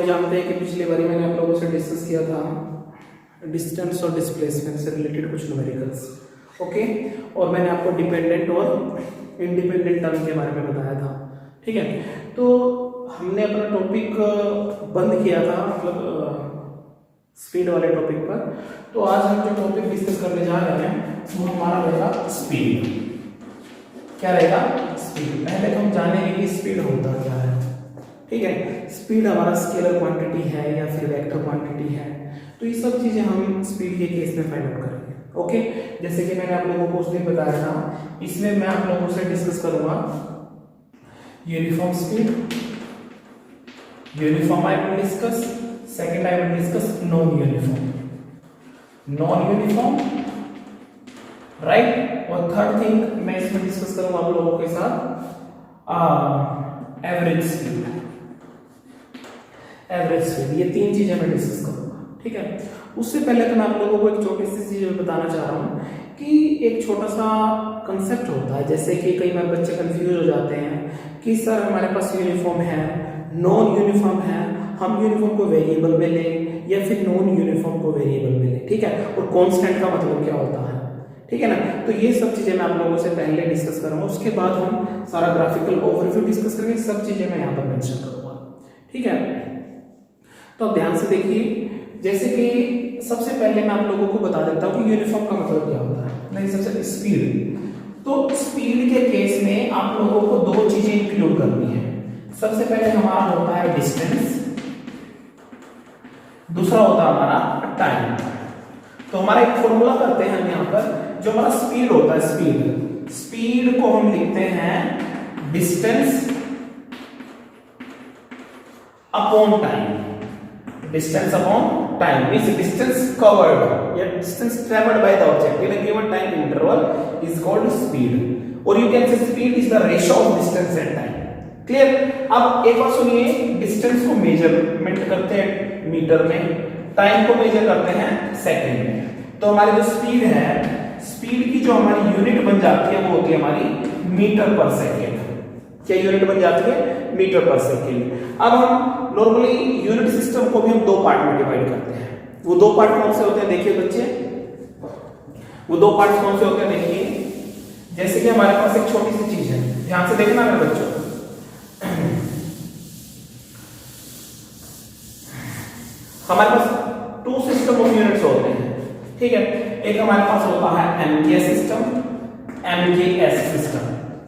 जानते हैं कि पिछली बारी मैंने आप लोगों से डिस्कस किया था डिस्टेंस और डिस्प्लेसमेंट से रिलेटेड कुछ न्यूमेरिकल्स, ओके। और मैंने आपको डिपेंडेंट और इंडिपेंडेंट टर्म के बारे में बताया था, ठीक है। तो हमने अपना टॉपिक बंद किया था, मतलब स्पीड वाले टॉपिक पर। तो आज हम जो टॉपिक डिस्कस करने जा रहे हैं वो हमारा रहेगा स्पीड। क्या रहेगा? स्पीड। पहले तो हम जानेंगे कि स्पीड होता क्या है, ठीक है। स्पीड हमारा स्केलर क्वांटिटी है या फिर वेक्टर क्वांटिटी है, तो ये सब चीजें हम स्पीड के केस में फाइंड आउट करेंगे, ओके। जैसे कि मैंने आप लोगों को उस दिन बताया था, इसमें मैं आप लोगों से डिस्कस करूंगा uniform speed, uniform I will discuss, second I will discuss non uniform, right. और थर्ड थिंग मैं इसमें डिस्कस करूंगा आप लोगों के साथ एवरेज स्पीड, ये तीन चीजें मैं डिस्कस करूंगा, ठीक है। उससे पहले तो मैं आप लोगों को एक छोटी सी चीज बताना चाह रहा हूं कि एक छोटा सा कंसेप्ट होता है, जैसे कि कई बार बच्चे कंफ्यूज हो जाते हैं कि सर हमारे पास यूनिफॉर्म है, नॉन यूनिफॉर्म है, हम यूनिफॉर्म को वेरिएबल में लें या फिर नॉन यूनिफॉर्म को वेरिएबल में लें, ठीक है। और कांस्टेंट का मतलब क्या होता है, ठीक है ना। तो ये सब चीजें मैं आप लोगों से पहले डिस्कस करूंगा, उसके बाद हम सारा ग्राफिकल ओवरव्यू डिस्कस करेंगे, सब चीजें मैं यहाँ पर मेंशन करूंगा, ठीक है। तो अब ध्यान से देखिए, जैसे कि सबसे पहले मैं आप लोगों को बता देता हूँ कि यूनिफॉर्म का मतलब क्या होता है। नहीं, सबसे स्पीड। तो स्पीड के केस में आप लोगों को दो चीजें इंक्लूड करनी है। सबसे पहले हमारा होता है डिस्टेंस, दूसरा होता है हमारा टाइम। तो हमारा एक फॉर्मूला करते हैं हम यहाँ पर, जो हमारा स्पीड होता है, स्पीड को हम लिखते हैं distance upon time. Distance upon time means distance covered या distance travelled by the object in a given time interval is called speed, और you can say speed is the ratio of distance and time. Clear? अब एक बार सुनिए, distance को measurement करते हैं metre में, time को मेजर करते हैं सेकंड में। तो हमारी जो स्पीड है, स्पीड की जो हमारी यूनिट बन जाती है वो होती है हमारी मीटर पर सेकेंड। क्या यूनिट बन जाती है? मीटर पर सेकेंड। अब हम नॉर्मली यूनिट सिस्टम को भी हम दो पार्ट में डिवाइड करते हैं। वो दो पार्ट कौन से होते हैं देखिए बच्चे, वो दो पार्ट कौन से होते हैं देखिए। जैसे कि हमारे पास एक छोटी सी चीज है, ध्यान से देखना मेरे बच्चों, हमारे पास टू सिस्टम ऑफ यूनिट्स होते हैं, ठीक है। एक हमारे पास होता है MKS system,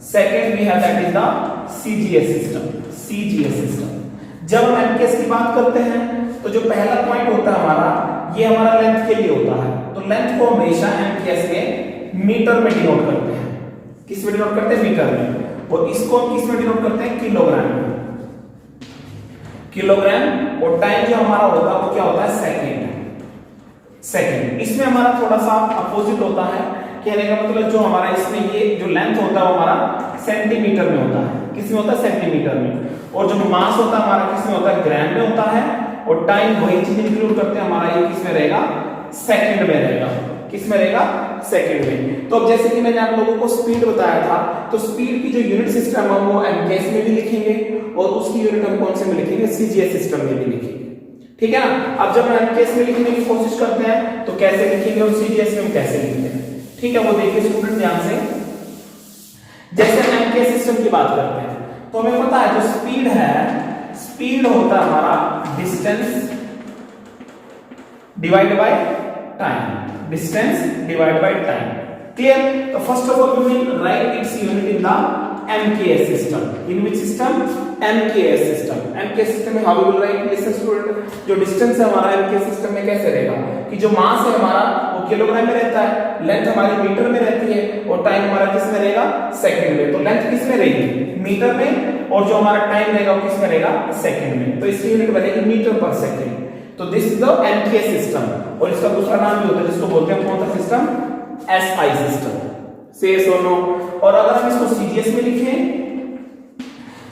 second we have that is the CGS system. जब हम एमकेएस की बात करते हैं तो जो पहला पॉइंट होता है हमारा, ये हमारा लेंथ के लिए होता है। तो लेंथ को हमेशा एमकेएस में मीटर में डिनोट करते हैं। किस में डिनोट करते हैं? मीटर में। और इसको हम किस में डिनोट करते हैं? किलोग्राम में। किलोग्राम। और टाइम जो हमारा होता है वो क्या होता है? सेकंड। इसमें हमारा थोड़ा सा अपोजिट होता है, कहने का मतलब जो हमारा इसमें ये जो लेंथ होता है वो हमारा सेंटीमीटर में होता है। किस में होता है? सेंटीमीटर में। और जो मास होता है हमारा किस में होता है? ग्राम में होता है। और टाइम वही चीज इंक्लूड करते हैं, हमारा ये किस में रहेगा? सेकंड में रहेगा। किस में रहेगा? सेकंड में। तो अब जैसे कि मैंने आप लोगों को स्पीड बताया था, तो स्पीड की जो यूनिट सिस्टम है वो एमकेएस में भी लिखेंगे और उसकी यूनिट हम कौन से में लिखेंगे? सीजीएस सिस्टम में भी लिखेंगे, ठीक है ना। अब जब हम एमकेएस में लिखने की कोशिश करते हैं तो कैसे लिखेंगे और सीजीएस में हम कैसे लिखते हैं, ठीक है। वो देखिए स्टूडेंट ध्यान से, जैसे हम एमकेएस सिस्टम की बात करते हैं तो हमें पता है जो स्पीड है, स्पीड होता है हमारा distance divide by time, distance divide by time. Clear? तो first of all we will write its unit in the MKS system. In which system? MKS system. MKS system में how we will write? Listen student, जो distance है हमारा MKS system में कैसे रहेगा कि जो मास है हमारा वो किलोग्राम में रहता है, लेंथ हमारी मीटर में रहती है, और टाइम हमारा किस में रहेगा? सेकंड में। तो लेंथ किस में रहेगी? मीटर में। और जो हमारा टाइम रहेगा वो किस में रहेगा? सेकंड में। तो इसकी यूनिट बनेगी मीटर पर सेकंड। तो this is the MKS system. और इसका दूसरा नाम भी होता है जिसको बोलते हैं कौन सा सिस्टम? SI system. से यस और नो। और अगर हम इसको सीजीएस में लिखें,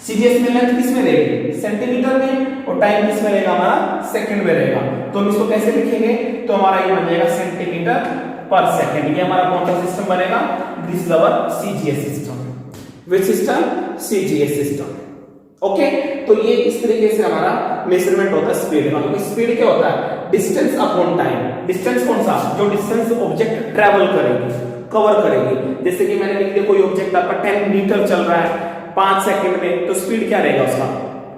सीजीएस में लेंथ किस में रहेगी? सेंटीमीटर में। और टाइम किस में रहेगा? हमारा सेकंड में रहेगा। तो हम इसको कैसे लिखेंगे? तो हमारा ये बन जाएगा सेंटीमीटर पर सेकंड। ये हमारा कौन सा सिस्टम बनेगा? This is our CGS system. Which system? CGS system. Okay, तो ये इस तरीके से हमारा मेजरमेंट होता है स्पीड का। तो स्पीड क्या होता है? Distance upon time. डिस्टेंस कौन सा? जो डिस्टेंस ऑब्जेक्ट ट्रेवल करेगी, कवर करेगी। जैसे कि मैंने लिख दिया कोई ऑब्जेक्ट आपका 10 मीटर चल रहा है 5 सेकंड में, तो स्पीड क्या रहेगा उसका?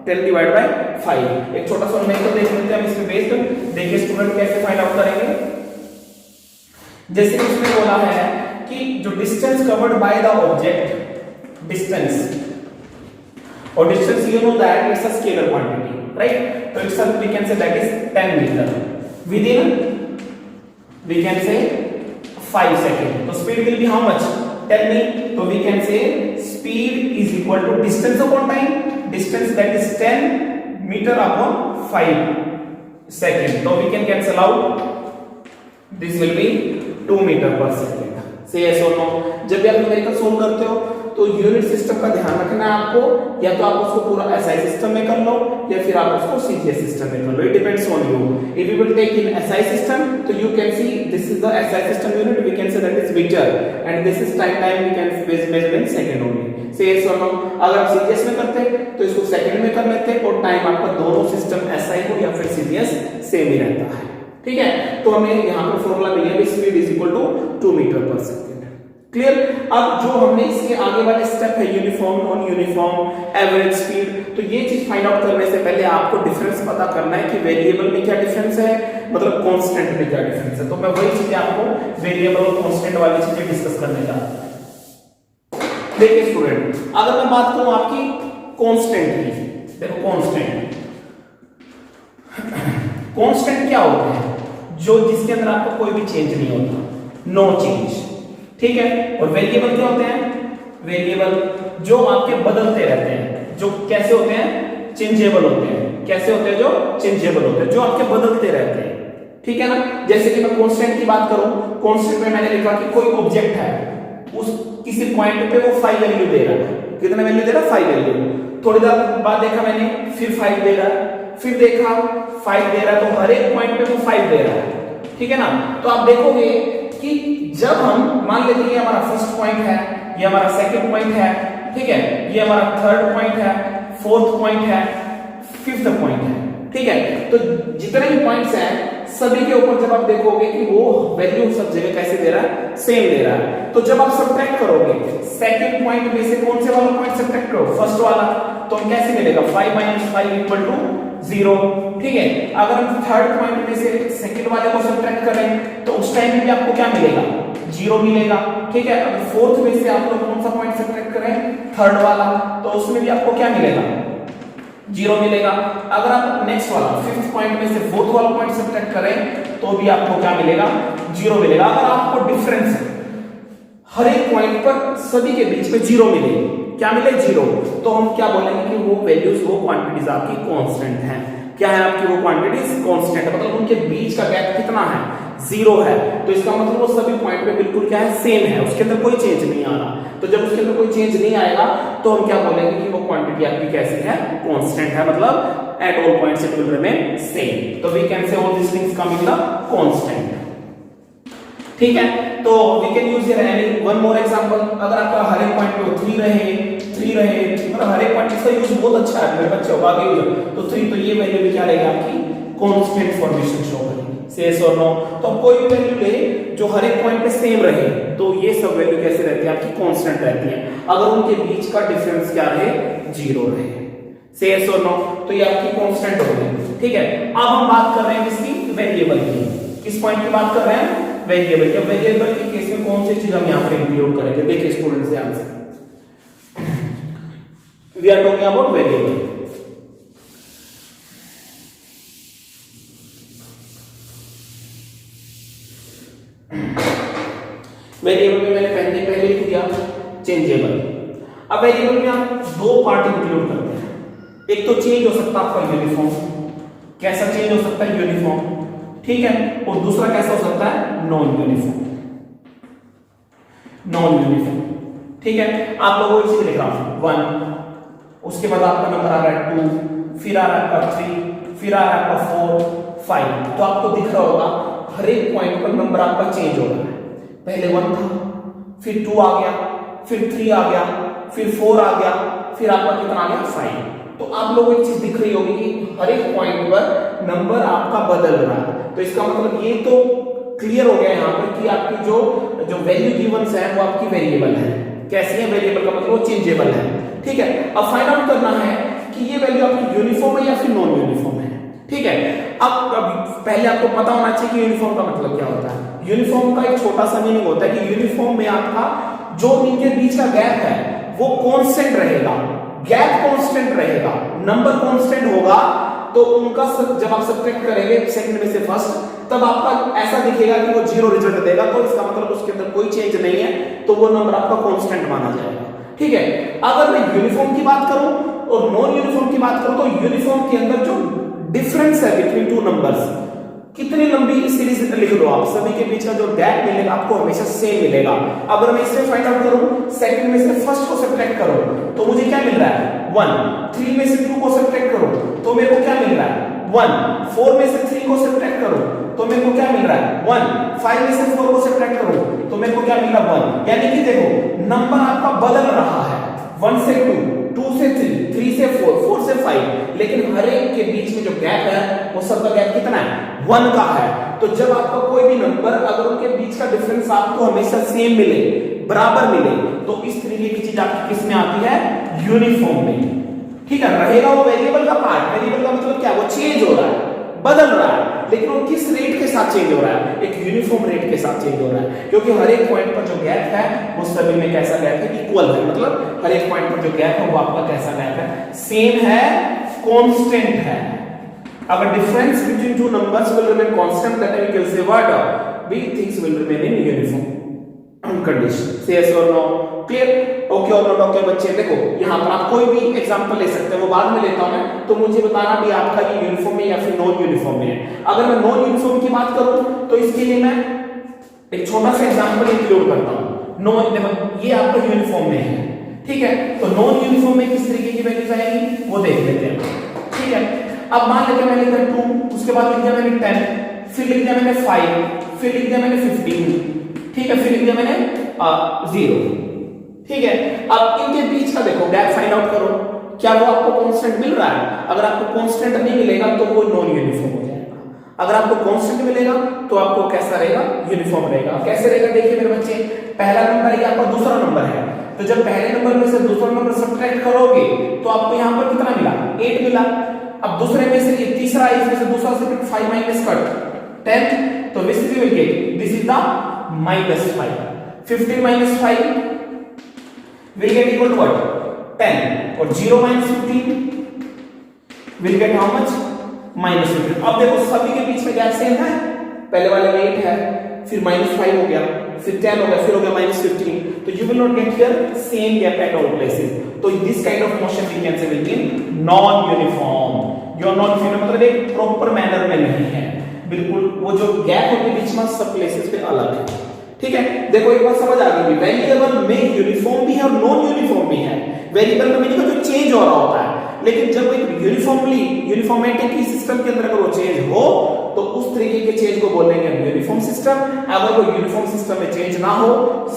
10 डिवाइड बाय 5। एक छोटा सा न्यूमेरिकल देख लेते हैं हम इसमें बेस्ड। देखिए स्टूडेंट कैसे फाइंड आउट करेंगे। जैसे कि उसमें बोला है कि जो distance covered by the object, distance, और distance you know that it's a scalar quantity, right? तो it's we can say that is 10 metre within we can say 5 second. तो speed will be how much? Tell me. तो we can say speed is equal to distance upon time, distance that is 10 metre upon 5 second. तो we can cancel out, this will B 2 metre per second. से yes और no. जब भी आप numerical solve करते हो तो यूनिट सिस्टम का ध्यान रखना है आपको, या तो आप उसको पूरा एसआई सिस्टम में कर लो या फिर आप उसको सीजीएस सिस्टम में कर लो। It depends on you. If you will take in SI system तो you can see this is the SI system unit, we can say that is metre and this is time we can measure in second only. Say yes और no. अगर आप CGS में करते तो इसको second में कर लेते और टाइम आपका दोनों सिस्टम एसआई हो या फिर सीजीएस सेम ही रहता है। ठीक है, तो हमें यहाँ पे फॉर्मूला मिल गया speed is equal to 2 metre per second. Clear? अब जो हमने इसके आगे वाले स्टेप है uniform, non uniform, average speed, तो ये चीज फाइंड आउट करने से पहले आपको डिफरेंस पता करना है कि वेरिएबल में क्या डिफरेंस है, मतलब कांस्टेंट में क्या डिफरेंस है। तो मैं वही चीजें आपको वेरिएबल और कांस्टेंट वाली चीजें डिस्कस करने जा रहा हूं। देखिए स्टूडेंट, अगर मैं बात करूं आपकी कांस्टेंट की, देखो कांस्टेंट कांस्टेंट क्या होता है? जो जिसके अंदर आपका कोई भी चेंज नहीं होता, नो चेंज। ठीक है, और वेरिएबल क्या होते हैं? वेरिएबल जो आपके बदलते रहते हैं, जो कैसे होते हैं? चेंजेबल होते हैं। कैसे होते हैं? जो चेंजेबल होते हैं, जो आपके बदलते रहते हैं। ठीक है ना? जैसे कि मैं कांस्टेंट की बात करूं, कांस्टेंट में मैंने लिखा कि कोई ऑब्जेक्ट है, उस किसी पॉइंट पे वो 5 वैल्यू दे रहा है। कितना वैल्यू दे रहा है? 5 वैल्यू। थोड़ी देर बाद देखा मैंने, फिर 5 दे रहा है, फिर देखा 5 दे रहा है, तो हर एक पॉइंट पे वो 5 दे रहा है। ठीक है ना? तो आप देखोगे कि जब हम मान लेते हैं ये हमारा फर्स्ट पॉइंट है, ये हमारा सेकंड पॉइंट है, ठीक है, ये हमारा थर्ड पॉइंट है, फोर्थ पॉइंट है, फिफ्थ पॉइंट है। ठीक है, तो जितने भी पॉइंट्स हैं सभी के ऊपर जब आप देखोगे कि वो वैल्यू सब जगह कैसे दे रहा है? सेम दे रहा है। तो जब आप सब्ट्रैक्ट करोगे सेकंड पॉइंट में से कौन से वाला पॉइंट सब्ट्रैक्ट करो? फर्स्ट वाला। तो हम कैसे मिलेगा? 5 - 5 इक्वल टू 0। ठीक है, अगर हम थर्ड पॉइंट में से सेकंड वाले को सब्ट्रैक्ट करें तो उस टाइम में भी आपको क्या मिलेगा? 0 मिलेगा। ठीक है, अगर फोर्थ में से आप लोग कौन सा पॉइंट सब्ट्रैक्ट करें? थर्ड वाला, तो उसमें भी आपको क्या मिलेगा? 0 मिलेगा। अगर आप नेक्स्ट वाला फिफ्थ पॉइंट में से फोर्थ वाला पॉइंट सब्ट्रैक्ट करें तो भी आपको क्या मिलेगा? 0 मिलेगा। अगर आपको डिफरेंस हर एक पॉइंट पर सभी के बीच में 0 मिले, क्या मिले? 0, तो हम क्या बोलेंगे कि वो वैल्यूज, वो क्वांटिटीज आपकी कांस्टेंट हैं। क्या है आपकी वो क्वांटिटीज? कांस्टेंट है, मतलब उनके बीच का गैप कितना है? 0 है। तो इसका मतलब वो सभी पॉइंट पे बिल्कुल क्या है? सेम है, उसके अंदर कोई चेंज नहीं आ रहा। तो जब उसके अंदर कोई चेंज नहीं आएगा तो हम क्या बोलेंगे कि वो क्वांटिटी आपकी कैसी है? कांस्टेंट है, मतलब at all points it will remain same. तो we can say all this things come in the constant. ठीक है, तो we can use here any one more example. अगर आपका हर एक पॉइंट पे 3 रहे, मतलब हर एक पॉइंट इसका यूज बहुत अच्छा है मेरे बच्चों, आगे यूज तो 3, तो ये वैल्यू भी क्या रहेगी आपकी? कांस्टेंट फॉर्मेशन शो करेगी। से यस और नो। तो कोई भी वैल्यू ले जो हर एक पॉइंट पे सेम रहे, तो ये सब वैल्यू कैसे रहती है? आपकी कांस्टेंट रहती है, अगर उनके बीच का डिफरेंस क्या रहे? 0 रहे। से यस और नो। तो ये आपकी कांस्टेंट हो गई। ठीक है, अब हम बात कर रहे हैं किसकी? वेरिएबल की। किस पॉइंट की बात कर रहे हैं? वेरिएबल। या वेरिएबल के केस में कौन सी चीज हम यहां पर इंक्लूड करेंगे? देखिए स्टूडेंट्स, ध्यान से, we are talking about variable. Variable में मैंने पहले लिख दिया चेंजेबल। अब वेरिएबल में आप 2 पार्ट इंक्लूड करते हैं। एक तो चेंज हो सकता है आपका यूनिफॉर्म। कैसा चेंज हो सकता है? यूनिफॉर्म। ठीक है, और दूसरा कैसा हो सकता है? Non uniform. Non uniform. ठीक है, आप लोगों को इसे लिख रहा हूं 1, उसके बाद आपका नंबर आ रहा है 2, फिर आ रहा है आपका 3, फिर आ रहा है आपका 4, 5। तो आपको दिख रहा होगा हर एक पॉइंट पर नंबर आपका चेंज हो रहा है। पहले 1 था, फिर 2 आ गया, फिर 3 आ गया, फिर 4 आ गया, फिर आपका कितना आ गया? 5। तो आप लोगों को एक चीज दिख रही होगी कि हर एक पॉइंट पर नंबर आपका बदल रहा है। तो इसका मतलब ये तो क्लियर हो गया यहाँ पर कि आपकी जो वैल्यू गिवंस है वो आपकी वेरिएबल है। कैसी है वेरिएबल का मतलब वो चेंजेबल है। ठीक है, अब फाइंड आउट करना है कि ये वैल्यू आपकी यूनिफॉर्म है या फिर नॉन यूनिफॉर्म है। ठीक है, अब पहले आपको पता होना चाहिए कि यूनिफॉर्म का मतलब क्या होता है। यूनिफॉर्म का एक छोटा सा मीनिंग होता है कि यूनिफॉर्म में आपका जो इनके बीच का गैप है वो कांस्टेंट रहेगा, गैप कांस्टेंट रहेगा, नंबर कांस्टेंट होगा। तो उनका जब आप सब्ट्रैक्ट करेंगे सेकंड में से फर्स्ट, तब आपका ऐसा दिखेगा कि वो जीरो रिजल्ट देगा। तो इसका मतलब उसके अंदर कोई चेंज नहीं है, तो वो नंबर आपका कांस्टेंट माना जाएगा। ठीक है, अगर मैं यूनिफॉर्म की बात करूं और नॉन यूनिफॉर्म की बात करूं, तो यूनिफॉर्म के अंदर जो डिफरेंस है बिटवीन टू नंबर्स, कितनी लंबी सीरीज लिख लो आप, सभी के बीच का जो गैप मिलेगा आपको हमेशा सेम मिलेगा। अगर मैं इससे फाइंड आउट करूं, सेकंड में से फर्स्ट को सब्ट्रैक्ट करूं तो मुझे क्या मिल रहा है 1, 3 में से 2 को सब्ट्रैक्ट करूं तो मेरे को क्या मिल रहा है 1, 4 में से 3 को सब्ट्रैक्ट करूं तो मेरे को क्या मिल रहा है 1, 5 में से 4 को सब्ट्रैक्ट करूं तो मेरे को क्या मिल रहा है 1। यानी कि देखो नंबर आपका बदल रहा है, 1 से 2, 2 से 3, 3 से 4, 4 से 5, लेकिन हर एक के बीच में जो गैप है वो सबका गैप कितना है 1 का है। तो जब आपका कोई भी नंबर अगर उनके बीच का डिफरेंस आपको हमेशा सेम मिले, बराबर मिले, तो इस तरीके की चीज आपकी किस में आती है यूनिफॉर्म में। ठीक है, रहेगा वो वेरिएबल का पार्ट। वेरिएबल का मतलब क्या, वो चेंज हो रहा है, बदल रहा है, लेकिन वो किस रेट के साथ चेंज हो रहा है, एक यूनिफॉर्म रेट के साथ चेंज हो रहा है। क्योंकि हर एक पॉइंट पर जो गैप है वो सभी में कैसा गैप है, इक्वल है। मतलब हर एक पॉइंट पर जो गैप है वो आपका कैसा गैप है, सेम है, कांस्टेंट है। अगर difference between two numbers will remain constant, that we can say what be things will remain in uniform condition. Say yes और नो, क्लियर, ओके और नॉट ओके बच्चे। देखो यहां पर आप कोई भी एग्जांपल ले सकते हैं, वो बाद में लेता हूं मैं, तो मुझे बताना भी आपका ये यूनिफॉर्म में या फिर नॉन यूनिफॉर्म में है। अगर मैं नॉन यूनिफॉर्म की बात करूं तो इसके लिए मैं एक छोटा सा एग्जांपल इंक्लूड करता हूं। नॉन, देखो ये आपका यूनिफॉर्म में है, ठीक है, तो नॉन यूनिफॉर्म में किस तरीके की वैल्यूज आएंगी वो देख लेते हैं। ठीक है, अब मान लेते हैं मैंने लिखा 2, उसके बाद लिख दिया मैंने 10, फिर लिख दिया मैंने 5, फिर लिख दिया मैंने 15, ठीक है, फिर लिख दिया मैंने 0। ठीक है, अब इनके बीच का देखो गैप फाइंड आउट करो, क्या वो आपको कांस्टेंट मिल रहा है। अगर आपको कांस्टेंट नहीं मिलेगा तो वो नॉन यूनिफॉर्म हो जाएगा। अगर आपको कांस्टेंट मिलेगा तो आपको कैसा रहेगा, यूनिफॉर्म रहेगा। कैसे रहेगा, देखिए मेरे बच्चे, पहला नंबर या आपका दूसरा नंबर है, तो जब पहले नंबर में से दूसरा नंबर सब्ट्रैक्ट करोगे तो आपको यहां पर कितना मिला 8 मिला। अब दूसरे में से ये तीसरा है, इसमें से दूसरा से 5 माइनस कट 10, तो this is will get, this is the -5। 15 minus 5 will get equal to what 10, और 0 minus 15 will get how much -15। अब देखो सभी के बीच में गैप सेम है, पहले वाले में 8 है, फिर -5 हो गया, फिर 10 हो गया, फिर हो गया -15, तो you will not get here same gap at all places। तो this kind of motion we can say will be non uniform। your non uniform मतलब एक प्रॉपर मैनर में नहीं है, बिल्कुल वो जो गैप होते बीच में सब प्लेसेस पे अलग है। ठीक है, देखो एक बात समझ आ गई, वेरिएबल में यूनिफॉर्म भी है और नॉन यूनिफॉर्म भी है। वेरिएबल का मीनिंग जो चेंज हो रहा होता है, लेकिन जब एक यूनिफॉर्मिटी सिस्टम के अंदर अगर वो चेंज हो तो उस तरीके के चेंज को बोलेंगे हम यूनिफॉर्म सिस्टम। अगर वो यूनिफॉर्म सिस्टम में चेंज ना हो,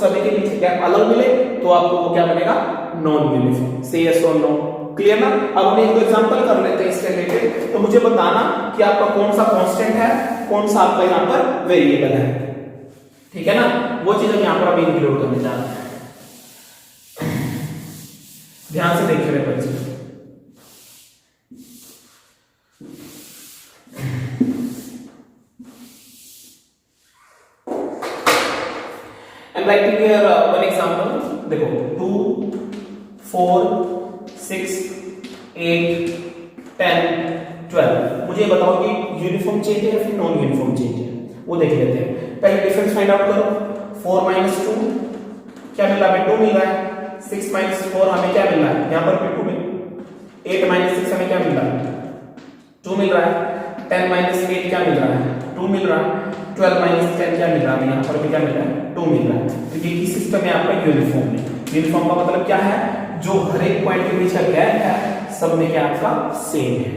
सभी के बीच गैप अलग मिले, तो आपको वो क्या बनेगा, नॉन यूनिफॉर्म। से यस और नो, क्लियर ना। अब हम एक एग्जांपल कर लेते हैं इसके रिलेटेड, तो मुझे बताना कि आपका कौन सा कांस्टेंट है, कौन सा आपका यहां पर वेरिएबल है। ठीक है ना, वो चीज हम यहां पर अभी इंक्लूड करने जा रहे हैं। ध्यान से देखिए मेरे बच्चे, I'm writing here one example। देखो 2, 4, 6, 8, 10, 12। मुझे बताओ कि यूनिफॉर्म चेंज है या फिर नॉन यूनिफॉर्म चेंज है, वो देख लेते हैं। पहले डिफरेंस फाइंड आउट करो। 4 minus 2 क्या मिल रहा है, 2 मिल रहा है। 6 minus 4 हमें क्या मिल रहा है, यहाँ पर भी 2 मिल। 8 minus 6 हमें क्या मिल रहा है, 2 मिल रहा है। 10 minus 8 क्या मिल रहा है, 2 मिल रहा है। 12 minus 10 क्या मिल रहा है, यहाँ पर भी क्या मिल रहा है, 2 मिल रहा है। तो ये इस सिस्टम में आपका यूनिफॉर्म है। यूनिफॉर्म का मतलब क्या है, जो हर एक पॉइंट के बीच का गैप है सब में क्या आपका सेम है।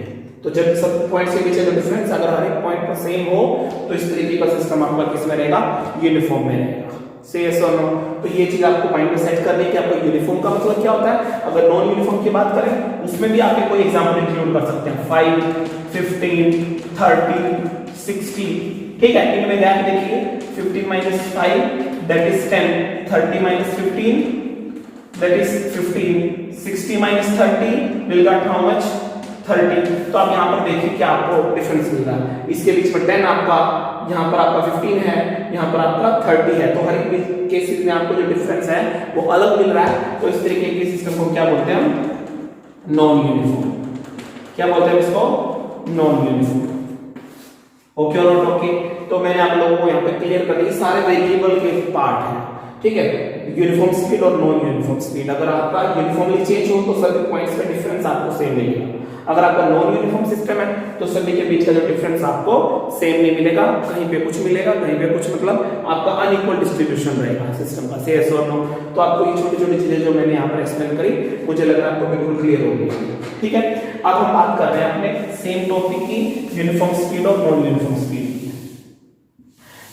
तो जब सब पॉइंट्स के बीच का डिफरेंस अगर हर एक पॉइंट पर सेम हो तो इस तरीके का सिस्टम आपका किस में रहेगा, यूनिफॉर्म में रहेगा। से यस और नो। तो ये चीज आपको माइंड में सेट करनी है कि आपको यूनिफॉर्म का मतलब क्या होता है। अगर नॉन यूनिफॉर्म की बात करें उसमें भी आप कोई एग्जांपल इंक्लूड कर सकते हैं, 5, 15, 30, 60, ठीक है। इनमें गैप देखिए, 15 minus 5 that is 10, 30 minus 15 that is 15, 60 minus 30 will get how much 30। तो आप यहाँ पर देखिए कि आपको डिफरेंस मिल रहा है, इसके बीच में 10 आपका, यहाँ पर आपका 15 है, यहाँ पर आपका 30 है। तो हर एक केसेस में आपको जो डिफरेंस है वो अलग मिल रहा है। तो इस तरीके के सिस्टम को क्या बोलते हैं हम, नॉन यूनिफॉर्म। क्या बोलते हैं इसको, नॉन यूनिफॉर्म। ओके और नॉट ओके। तो मैंने आप लोगों को यहाँ पे क्लियर कर दी, सारे वेरिएबल के पार्ट हैं, ठीक है। यूनिफॉर्म स्पीड और नॉन यूनिफॉर्म स्पीड, अगर आपका यूनिफॉर्मली चेंज हो तो सभी पॉइंट्स पे डिफरेंस आपको सेम मिलेगा। अगर आपका नॉन यूनिफॉर्म सिस्टम है तो सभी के बीच का जो डिफरेंस आपको सेम नहीं मिलेगा, कहीं पे कुछ मिलेगा, कहीं पे कुछ, मतलब आपका अनइक्वल डिस्ट्रीब्यूशन रहेगा सिस्टम का। से यस और नो। तो आपको ये छोटी छोटी चीजें जो मैंने यहाँ पर एक्सप्लेन करी, मुझे लग रहा है आपको बिल्कुल क्लियर हो गई, ठीक है। अब हम बात कर रहे हैं अपने सेम टॉपिक की, यूनिफॉर्म स्पीड और नॉन यूनिफॉर्म स्पीड,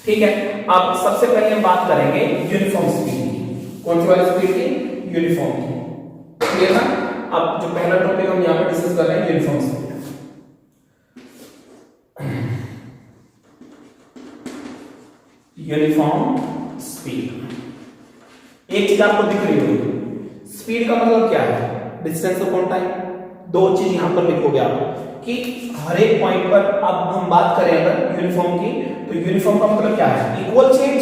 ठीक है। अब सबसे पहले हम बात करेंगे यूनिफॉर्म स्पीड की। कौन सी वाली स्पीड की, यूनिफॉर्म की, क्लियर ना। अब जो पहला टॉपिक हम यहाँ पर डिस्कस कर रहे हैं, यूनिफॉर्म स्पीड। यूनिफॉर्म स्पीड, एक चीज आपको दिख रही होगी, स्पीड का मतलब क्या है, डिस्टेंस अपॉन टाइम। दो चीज यहां पर लिखोगे आप कि हर एक पॉइंट पर, अब हम बात करें अगर यूनिफॉर्म की, तो यूनिफॉर्म का मतलब क्या है, इक्वल चेंज।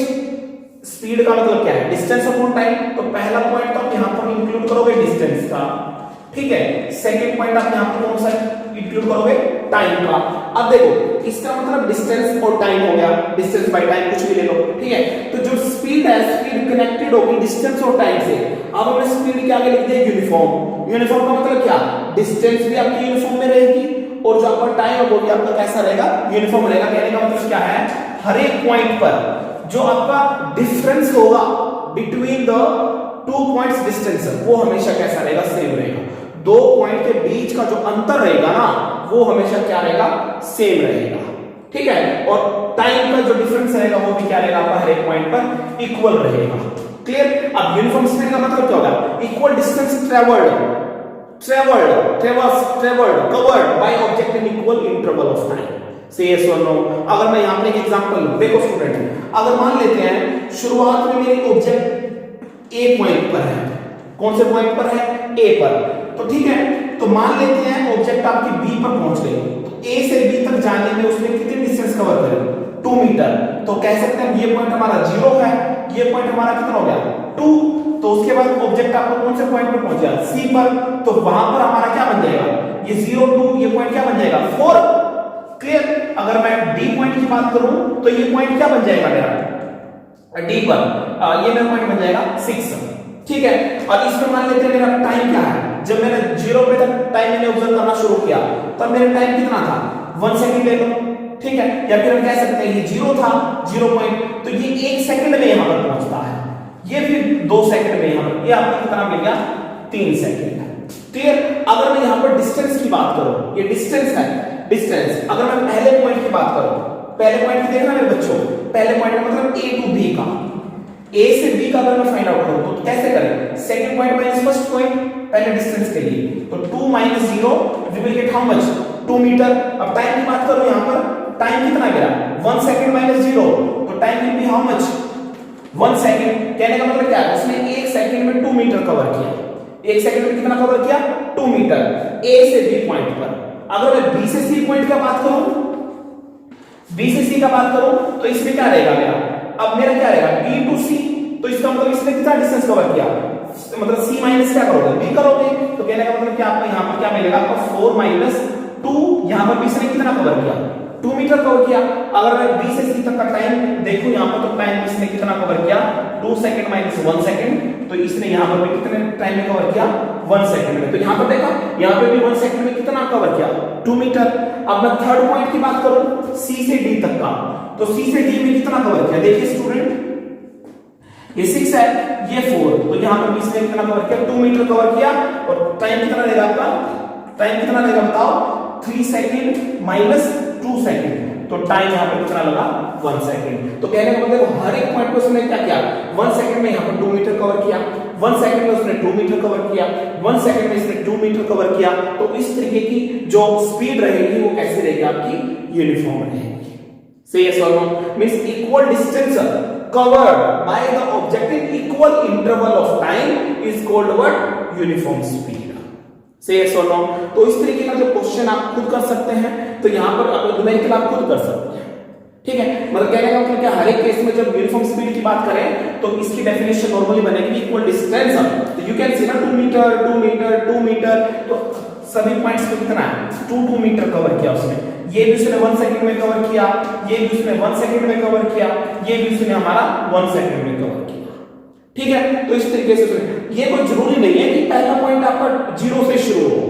स्पीड का मतलब क्या है, डिस्टेंस अपॉन टाइम। तो पहला पॉइंट तो आप यहां पर इंक्लूड करोगे डिस्टेंस का, ठीक है। सेकंड पॉइंट आप यहां पर कौन सा इंक्लूड करोगे, टाइम का। अब देखो इसका मतलब डिस्टेंस और टाइम हो गया, डिस्टेंस बाय टाइम कुछ भी ले लो, ठीक है। तो जो स्पीड है, स्पीड कनेक्टेड होगी डिस्टेंस और टाइम से। अब हमने स्पीड के आगे लिख दिया यूनिफॉर्म। यूनिफॉर्म का मतलब क्या, डिस्टेंस भी आपकी यूनिफॉर्म में रहेगी और जो आपका टाइम है वो भी आपका कैसा रहेगा, यूनिफॉर्म रहेगा। कहने का मतलब क्या है, हर एक पॉइंट पर जो आपका डिफरेंस होगा between the two points distance, वो हमेशा कैसा रहेगा, सेम रहेगा। दो पॉइंट के बीच का जो अंतर रहेगा ना, वो हमेशा क्या रहेगा, सेम रहेगा, ठीक है। और टाइम का जो डिफरेंस रहेगा वो भी क्या रहेगा, आपका हर एक पॉइंट पर इक्वल रहेगा, क्लियर। अब यूनिफॉर्म स्पीड का मतलब क्या होगा, equal distance travelled covered by object in equal interval of time. से यस और नो। अगर मैं यहां पर एक एग्जांपल लूं, देखो स्टूडेंट, अगर मान लेते हैं शुरुआत में मेरी ऑब्जेक्ट ए पॉइंट पर है, कौन से पॉइंट पर है, ए पर, तो ठीक है। तो मान लेते हैं ऑब्जेक्ट आपकी बी पर पहुंच गई, तो ए से बी तक जाने में उसने कितनी डिस्टेंस कवर करी, 2 मीटर। तो कह सकते हैं ये पॉइंट हमारा 0 है, ये पॉइंट हमारा कितना हो गया, 2। तो उसके बाद ऑब्जेक्ट आपको कौन से पॉइंट पर पहुंच गया, सी पर। तो वहां पर हमारा क्या बन जाएगा, ये 0, 2, ये पॉइंट क्या बन जाएगा, 4, क्लियर। अगर मैं डी पॉइंट की बात करूं तो ये पॉइंट क्या बन जाएगा मेरा, डी पर, ये मेरा पॉइंट बन जाएगा 6, ठीक है। और इसमें मान लेते हैं मेरा टाइम क्या है, जब मैंने 0 पे तक टाइम मैंने ऑब्जर्व करना शुरू किया तब मेरा टाइम कितना था, 1 सेकंड ले लो, ठीक है। या फिर हम कह सकते हैं ये 0 था, 0 पॉइंट, तो ये 1 सेकंड में यहां पर पहुंचता है, ये फिर 2 सेकंड में यहां पर, ये आपको कितना मिल गया, 3 सेकंड, क्लियर। अगर मैं यहां पर डिस्टेंस की बात करूं, ये डिस्टेंस है, डिस्टेंस। अगर मैं पहले पॉइंट की बात करूं, पहले पॉइंट की देखना मेरे बच्चों, पहले पॉइंट का मतलब ए टू बी का, ए से बी का अगर मैं फाइंड आउट करूं तो कैसे करें, second point minus first point, पहले डिस्टेंस के लिए, तो 2 minus 0 we will get how much, 2 metre. अब टाइम की बात करूं, यहां पर टाइम कितना गिरा, 1 सेकंड माइनस 0, तो time will be how much, 1 second. कहने का मतलब क्या है, उसने 1 सेकंड में 2 मीटर कवर किया, 1 सेकंड में कितना कवर किया, 2 मीटर, ए से बी पॉइंट पर। अगर मैं बी से सी पॉइंट का बात करूं, बी से सी का बात करूं, तो इसमें क्या रहेगा मेरा, अब मेरा क्या रहेगा, बी टू सी, तो इसका मतलब इसने कितना डिस्टेंस कवर किया, मतलब सी माइनस क्या करोगे, बी करोगे। तो कहने का मतलब क्या, आपको यहां पर क्या मिलेगा, आपको 4 माइनस 2, यहां पर बी से कितना कवर किया, 2 मीटर कवर किया। अगर मैं बी से सी तक का टाइम देखूं यहां पर, तो टाइम इसने कितना कवर किया, 2 सेकंड माइनस 1 सेकंड, तो इसने यहां पर भी कितने टाइम में कवर किया, 1 सेकंड में। तो यहां पर देखा, यहां पे भी 1 सेकंड में कितना कवर किया, 2 मीटर। अब मैं थर्ड पॉइंट की बात करूं, सी से डी तक का, तो सी से डी में कितना कवर किया, देखिए स्टूडेंट, ये 6 है, ये 4, तो यहां पर बीच में कितना कवर किया, 2 मीटर कवर किया। और टाइम कितना रहेगा आपका, टाइम कितना रहेगा बताओ, 3 सेकंड माइनस 2 सेकंड, तो टाइम यहाँ पर कितना लगा 1 सेकंड। तो कहने का मतलब हर एक पॉइंट को उसने क्या किया, 1 सेकंड में यहाँ पर 2 मीटर कवर किया, 1 सेकंड में उसने 2 मीटर कवर किया, 1 सेकंड में इसने 2 मीटर कवर किया। तो इस तरीके की जो स्पीड रहेगी वो कैसी रहेगी, आपकी यूनिफॉर्म रहेगी। Say yes or no? Means equal distance covered by the object in equal interval of time is called what? Uniform speed. Say yes or no? तो इस तरीके का जो क्वेश्चन आप खुद कर सकते हैं, तो यहाँ पर आप न्यूमेरिकल आप खुद कर सकते हैं, ठीक है। मतलब कहने का मतलब क्या, हर एक केस में जब यूनिफॉर्म स्पीड की बात करें तो इसकी डेफिनेशन नॉर्मली बनेगी इक्वल डिस्टेंस। तो यू कैन सी ना 2 मीटर 2 मीटर 2 मीटर, तो सभी पॉइंट्स पे कितना है 2 मीटर कवर किया उसने। ये भी उसने 1 सेकंड में कवर किया, ये भी उसने 1 सेकंड में कवर किया, ये भी उसने हमारा 1 सेकंड में कवर किया, ठीक है। तो इस तरीके से ये कोई जरूरी नहीं है कि पहला पॉइंट आपका 0 से शुरू हो।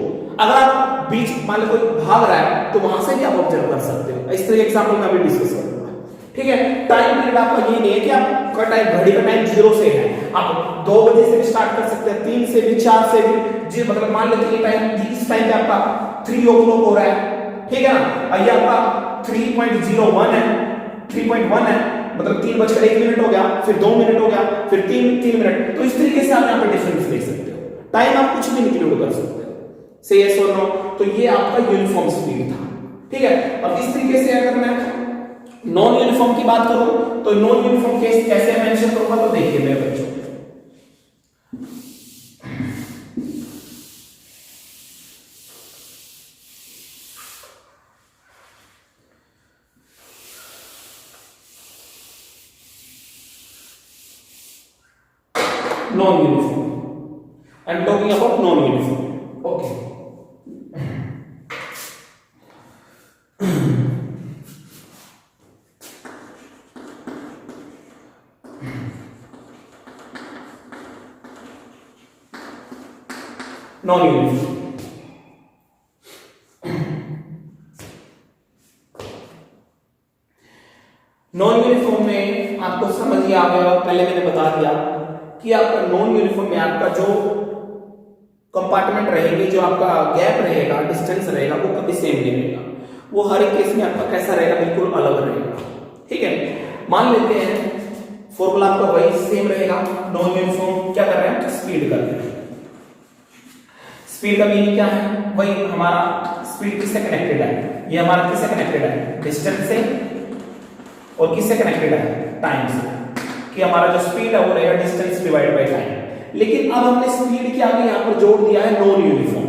अगर आप बीच मान लो कोई भाग रहा है तो वहां से भी आप ऑब्जर्व कर सकते हो। इस तरह के एग्जांपल मैं अभी डिस्कस करूंगा, ठीक है। टाइम पीरियड आपका ये नहीं है कि आपका टाइम, घड़ी का टाइम 0 से है, आप 2 बजे से भी स्टार्ट कर सकते हैं, 3 से भी, 4 से भी, जी मतलब मान लेते हैं टाइम इस टाइम पे आपका 3 o'clock हो रहा है, ठीक है ना। ये आपका 3.01 है, 3.1 है, मतलब 3:01 हो गया, फिर 2 मिनट हो गया, फिर 3 मिनट। तो इस तरीके से आप यहाँ पे डिफरेंस देख सकते हो, टाइम आप कुछ भी इंक्लूड कर सकते हो। से यस और नो? तो ये आपका यूनिफॉर्म स्पीड था, ठीक है। अब इस तरीके से अगर मैं नॉन यूनिफॉर्म की बात करूं तो नॉन यूनिफॉर्म केस कैसे मेंशन करूंगा, तो देखिए मेरे बच्चों, non uniform. I'm talking about non uniform. Okay. Non uniform. Non uniform में आपको समझ ही आ गया, पहले मैंने बता दिया कि आपका नॉन यूनिफॉर्म में आपका जो कंपार्टमेंट रहेंगे, जो आपका गैप रहेगा, डिस्टेंस रहेगा, वो कभी सेम नहीं रहेगा। वो हर एक केस में आपका कैसा रहेगा, बिल्कुल अलग रहेगा, ठीक है। मान लेते हैं फॉर्मूला आपका वही सेम रहेगा। नॉन यूनिफॉर्म क्या कर रहे हैं, स्पीड कर रहे हैं। स्पीड का मीनिंग क्या है, वही हमारा स्पीड किससे कनेक्टेड है, ये हमारा किससे कनेक्टेड है, डिस्टेंस से, और किससे कनेक्टेड है, टाइम से, कि हमारा जो स्पीड है वो रहेगा डिस्टेंस डिवाइड बाय टाइम। लेकिन अब हमने स्पीड के आगे यहाँ पर जोड़ दिया है नॉन यूनिफॉर्म।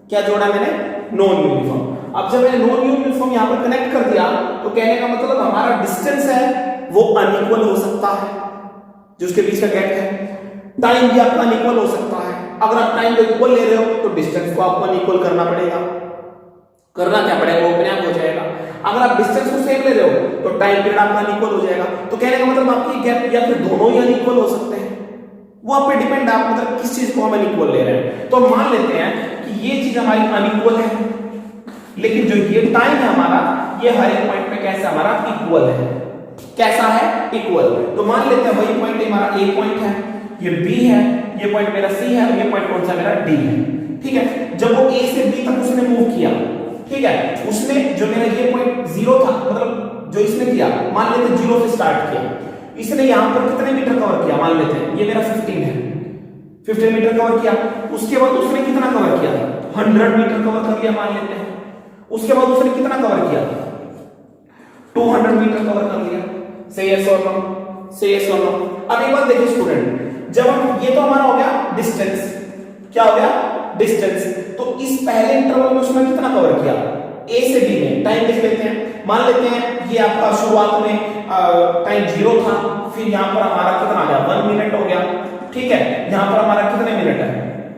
क्या जोड़ा मैंने, नॉन यूनिफॉर्म। अब जब मैंने नॉन यूनिफॉर्म यहाँ पर कनेक्ट कर दिया तो कहने का मतलब हमारा डिस्टेंस है वो अनइक्वल हो सकता है, जो उसके बीच का गैप है। टाइम भी आपका अनइक्वल हो सकता है। अगर आप टाइम को इक्वल ले रहे हो तो डिस्टेंस को आपको अनइक्वल करना पड़ेगा। करना क्या पड़ेगा, वो अपने आप हो जाएगा। अगर आप डिस्टेंस को सेम ले रहे हो तो टाइम पीरियड आपका अनइक्वल हो जाएगा। तो कहने का मतलब आपकी गैप या फिर दोनों ही अनइक्वल हो सकते हैं, वो आप पे डिपेंड है, आप मतलब किस चीज को हम अनइक्वल ले रहे हैं। तो मान लेते हैं कि ये चीज हमारी अनइक्वल है, लेकिन जो ये टाइम है हमारा, ये हर एक पॉइंट पे कैसा हमारा इक्वल है। कैसा है, इक्वल। तो मान लेते हैं वही पॉइंट हमारा ए पॉइंट है, ये बी है, ये पॉइंट मेरा सी है, और ये पॉइंट कौन सा मेरा डी है, ठीक है। जब वो ए से बी तक उसने मूव किया, ठीक है, उसने जो मेरा ये पॉइंट 0 था, मतलब जो इसने किया, मान लेते हैं 0 से स्टार्ट किया, इसने यहां पर कितने मीटर कवर किया, मान लेते हैं ये मेरा 15 है, 15 मीटर कवर किया। उसके बाद उसने कितना कवर किया, 100 मीटर कवर कर लिया मान लेते हैं। उसके बाद उसने कितना कवर किया, 200 मीटर कवर कर लिया। से यस और नो, से यस और नो। अब एक बात देखिए स्टूडेंट, जब हम ये तो हमारा हो गया डिस्टेंस, क्या हो गया, डिस्टेंस। तो इस पहले इंटरवल में उसने कितना कवर किया, ए से बी में। टाइम लिख लेते हैं, मान लेते हैं ये आपका शुरुआत में टाइम 0 था, फिर यहां पर हमारा कितना आ गया, 1 मिनट हो गया, ठीक है। यहां पर हमारा कितने मिनट है,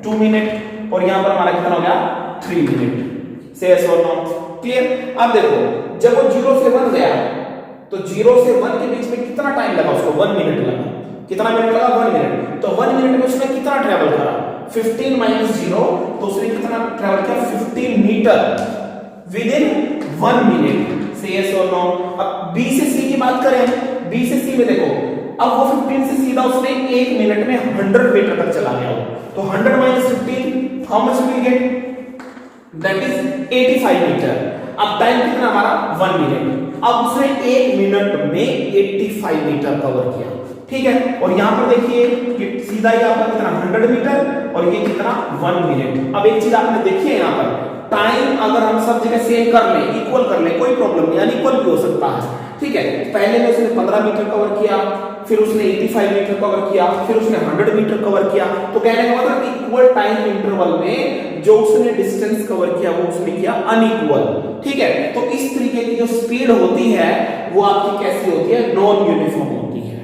2 मिनट, और यहां पर हमारा कितना हो गया, 3 मिनट। से यस और नो, क्लियर। अब देखो जब वो 0 से 1 गया तो 0 से 1 के बीच में कितना टाइम लगा उसको, 1 मिनट लगा। कितना मिनट लगा, 1 मिनट। तो 1 मिनट में उसने कितना ट्रेवल करा, 15 माइनस 0, तो उसने कितना ट्रेवल किया, 15 मीटर विद इन 1 मिनट। से यस और नो। अब बी से सी की बात करें, बी से सी में देखो, अब वो 15 से सीधा उसने 1 मिनट में 100 मीटर तक चला गया। तो 100 minus 15 how much will get, that is 85 metre. अब टाइम कितना हमारा, 1 मिनट। अब उसने 1 मिनट में 85 मीटर कवर किया, ठीक है। और यहां पर देखिए कि सीधा यहाँ पर कितना 100 मीटर और ये कितना 1 मिनट। अब एक चीज आपने देखी है यहाँ पर टाइम अगर हम सब जगह सेम कर लें, इक्वल कर लें, कोई प्रॉब्लम नहीं, अनइक्वल भी हो सकता है, ठीक है। पहले में उसने 15 मीटर कवर किया, फिर उसने 85 मीटर कवर किया, फिर उसने 100 मीटर कवर किया। तो कहने का मतलब इक्वल टाइम इंटरवल में जो उसने डिस्टेंस कवर किया वो उसने किया अनइक्वल, ठीक है। तो इस तरीके की जो स्पीड होती है वो आपकी कैसी होती है, नॉन यूनिफॉर्म होती है।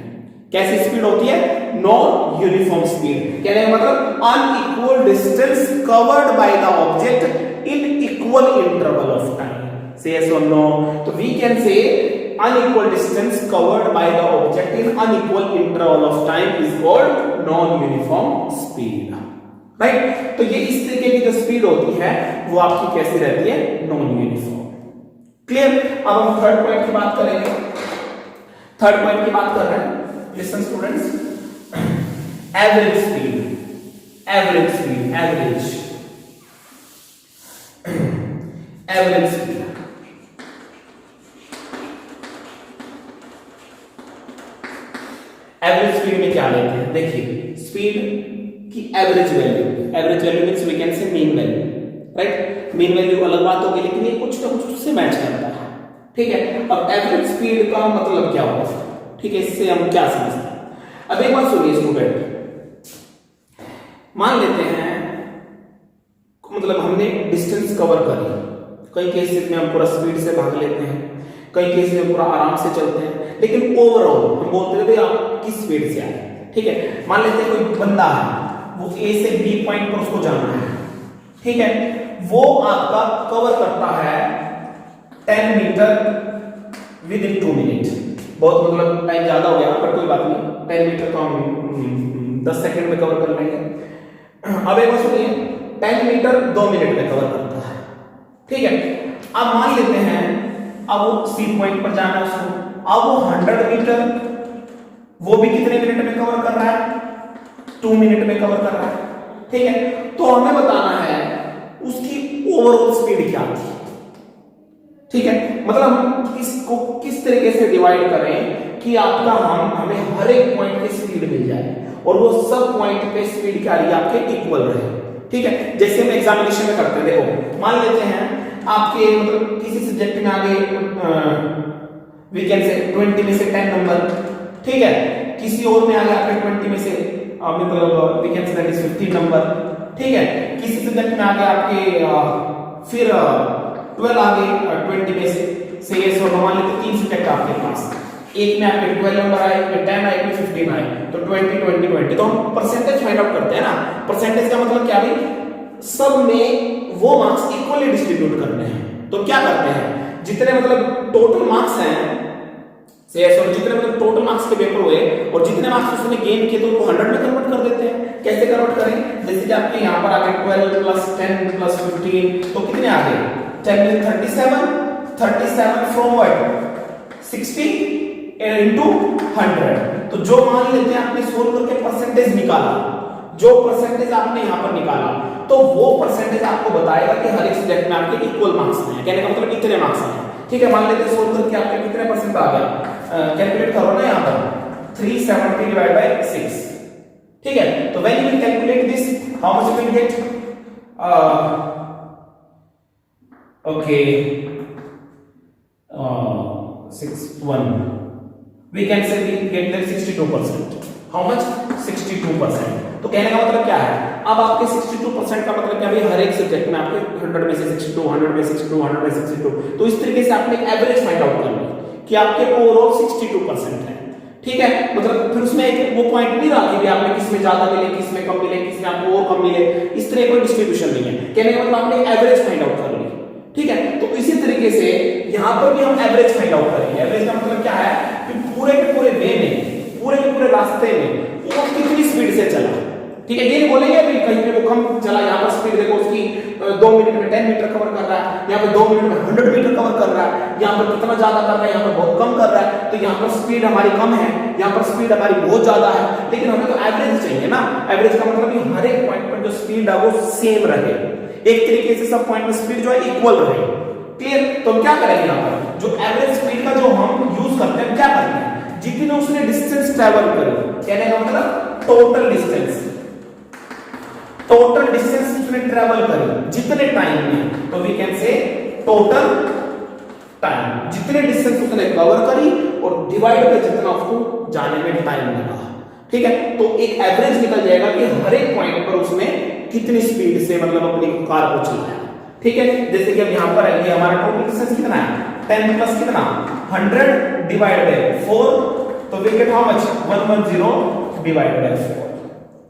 कैसी स्पीड होती है, नॉन यूनिफॉर्म स्पीड। कहने का मतलब unequal distance covered by the object in equal interval of time. Say yes or no. So we can say unequal distance covered by the object in unequal interval of time is called non-uniform speed. Right? तो ये इस तरीके की जो speed होती है वो आपकी कैसी रहती है, नॉन यूनिफॉर्म। क्लियर? अब हम थर्ड पॉइंट की बात करेंगे। थर्ड पॉइंट की बात कर रहे हैं, listen students, average speed. Average speed, average average speed. Average speed में क्या लेते हैं, देखिए स्पीड की average value, average value means we can say mean value, right. Mean value अलग बात होगी लेकिन ये कुछ ना कुछ उससे मैच करता है, ठीक है। अब एवरेज स्पीड का मतलब क्या होगा, ठीक है, इससे हम क्या समझते हैं। अब एक बात सुनिए स्टूडेंट, मान लेते हैं मतलब हमने डिस्टेंस कवर करी, कई केसेस में हम पूरा स्पीड से भाग लेते हैं, कई केसेस में पूरा आराम से चलते हैं, लेकिन ओवरऑल हम बोलते हैं भाई आप किस स्पीड से आए, ठीक है। मान लेते हैं कोई बंदा है, वो ए से बी पॉइंट पर उसको जाना है, ठीक है, वो आपका कवर करता है 10 मीटर विद इन 2 मिनट। बहुत मतलब टाइम ज्यादा हो गया पर कोई बात नहीं, 10 मीटर तो हम 10 सेकंड में कवर कर लेंगे। अब एक बात सुनिए, 10 मीटर 2 मिनट में कवर करता है, ठीक है। अब मान लेते हैं अब वो सी पॉइंट पर जाना है उसको, अब वो 100 मीटर वो भी कितने मिनट में कवर कर रहा है, 2 मिनट में कवर कर रहा है, ठीक है। तो हमें बताना है उसकी ओवरऑल स्पीड क्या थी, ठीक है। मतलब हम इसको किस तरीके से डिवाइड करें कि आपका हमें हर एक पॉइंट की स्पीड मिल जाए और वो सब पॉइंट पे स्पीड क्या रही आपके इक्वल रहे, ठीक है। जैसे हम एग्जामिनेशन में करते हैं, देखो मान लेते हैं आपके मतलब किसी सब्जेक्ट में आगे वी कैन से 20 में से 10 नंबर, ठीक है, किसी और में आगे आपके 20 में से मतलब we can say that is 15 number, ठीक है। किसी सब्जेक्ट में आगे आपके फिर 12 आगे 20 में से ये सो मान लेते 3 सब्जेक्ट आपके पास, एक में आपके 12 नंबर आए, एक में 10 आए, एक में 15 आए, तो 20 20 20। तो हम परसेंटेज फाइंड आउट करते हैं ना, परसेंटेज का मतलब क्या भाई, सब में वो मार्क्स इक्वली डिस्ट्रीब्यूट करने हैं। तो क्या करते हैं, जितने मतलब टोटल मार्क्स हैं से और जितने मतलब टोटल मार्क्स के पेपर हुए और जितने मार्क्स उसने गेन किए तो उनको 100 में कन्वर्ट कर देते हैं। कैसे कन्वर्ट करें, जैसे कि आपके यहाँ पर आगे 12 प्लस 10 प्लस 15 तो कितने आ गए, 10 में 37 फ्रॉम व्हाट 60 into 100। तो जो मान लेते हैं आपने सोल्व करके परसेंटेज निकाला, जो परसेंटेज आपने यहां पर निकाला तो वो परसेंटेज आपको बताएगा कि हर एक सब्जेक्ट में आपके इक्वल मार्क्स हैं, कहने का मतलब इतने मार्क्स हैं, ठीक है। मान लेते हैं सोल्व करके आपके कितने परसेंट आ गया, कैलकुलेट करो ना यहां पर 370 डिवाइड बाय 6, ठीक है। तो when you will calculate this how much you will get, okay 61 we can say we get there 62%। how much 62%। तो कहने का मतलब क्या है, अब आपके 62% का मतलब क्या भाई, हर एक सब्जेक्ट में आपके 100 में से 62 100 में 62 100 में 62। तो इस तरीके से आपने एवरेज फाइंड आउट कर लिया कि आपके ओवरऑल 62% है, ठीक है। मतलब फिर उसमें एक वो पॉइंट नहीं रहा कि आपने किसमें ज्यादा मिले, किसमें कम मिले, किसमें आपको और कम मिले, इस तरह कोई डिस्ट्रीब्यूशन नहीं है। कहने का मतलब आपने एवरेज फाइंड आउट कर लिया, ठीक है। तो इसी तरीके से यहां पर भी हम एवरेज फाइंड आउट करेंगे। एवरेज का मतलब क्या है कि पूरे के पूरे वे में, पूरे के पूरे रास्ते में वो कितनी स्पीड से चला, ठीक है। ये नहीं बोलेंगे अभी कहीं पे वो कम चला, यहाँ पर स्पीड देखो उसकी 2 मिनट में 10 मीटर कवर कर रहा है, यहाँ पे 2 मिनट में 100 मीटर कवर कर रहा है, यहाँ पर कितना ज्यादा कर रहा है, यहाँ पर बहुत कम कर रहा है। तो यहाँ पर स्पीड हमारी कम है, यहाँ पर स्पीड हमारी बहुत ज्यादा है, लेकिन हमें तो एवरेज चाहिए ना। एवरेज का मतलब कि हर एक पॉइंट पर जो स्पीड है वो सेम रहे, एक तरीके से सब पॉइंट में स्पीड जो है इक्वल रहे, क्लियर? तो हम क्या करेंगे यहाँ पर जो एवरेज स्पीड का जो हम यूज करते हैं, क्या करते हैं, जितने उसने डिस्टेंस ट्रेवल करी, कहने का मतलब टोटल डिस्टेंस उसने ट्रेवल करी जितने टाइम में, तो we can say total time, जितने डिस्टेंस उसने कवर करी और डिवाइड बाय जितना उसको जाने में टाइम लगा। ठीक है, तो एक एवरेज निकल जाएगा कि हर एक पॉइंट पर उसने कितनी स्पीड से मतलब अपनी कार को चलाया। ठीक है, जैसे कि अब यहां पर है, ये हमारा टोटल डिस्टेंस कितना है, 10 प्लस कितना 100 डिवाइड बाय 4, तो we get how much 110 divide by 4।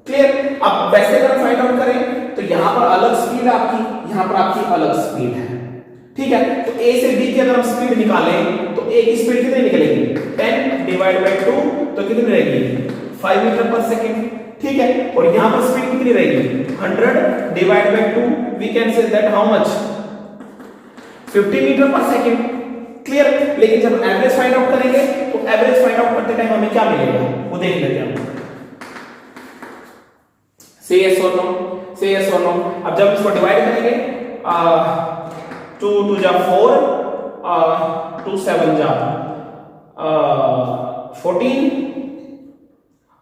Clear? अब वैसे अगर फाइंड आउट करें तो यहां पर अलग स्पीड है आपकी, यहां पर आपकी अलग स्पीड है। ठीक है, तो A से B की अगर हम स्पीड निकालें तो A की स्पीड कितनी निकलेगी, 10 डिवाइड बाय 2, तो कितनी रहेगी 5 मीटर पर सेकंड। ठीक है, और यहां पर स्पीड कितनी रहेगी 100 divide by 2, we can say that how much 50 metre per second. Clear? लेकिन जब एवरेज फाइंड आउट करेंगे तो एवरेज फाइंड आउट करते टाइम हमें क्या मिलेगा वो देख लेते हैं। से यस और नो, से यस और नो। अब जब इसको डिवाइड करेंगे 2 2 जा 4, 2 7 जा 14,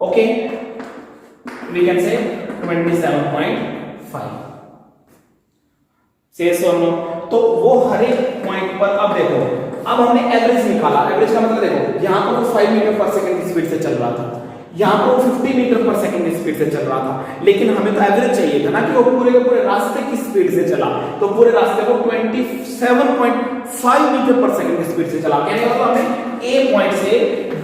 ओके, वी कैन से 27.5। से यस और नो। तो वो हर एक पॉइंट पर, अब देखो, अब हमने एवरेज निकाला, एवरेज का मतलब देखो यहां पर वो 5 मीटर पर सेकंड की स्पीड से चल रहा था, यहां पर वो 50 मीटर पर सेकंड की स्पीड से चल रहा था, लेकिन हमें तो एवरेज चाहिए था ना कि वो पूरे के पूरे रास्ते की स्पीड से चला, तो पूरे रास्ते को 27.5 मीटर पर सेकंड की स्पीड से चला। कहने का मतलब हमने ए पॉइंट से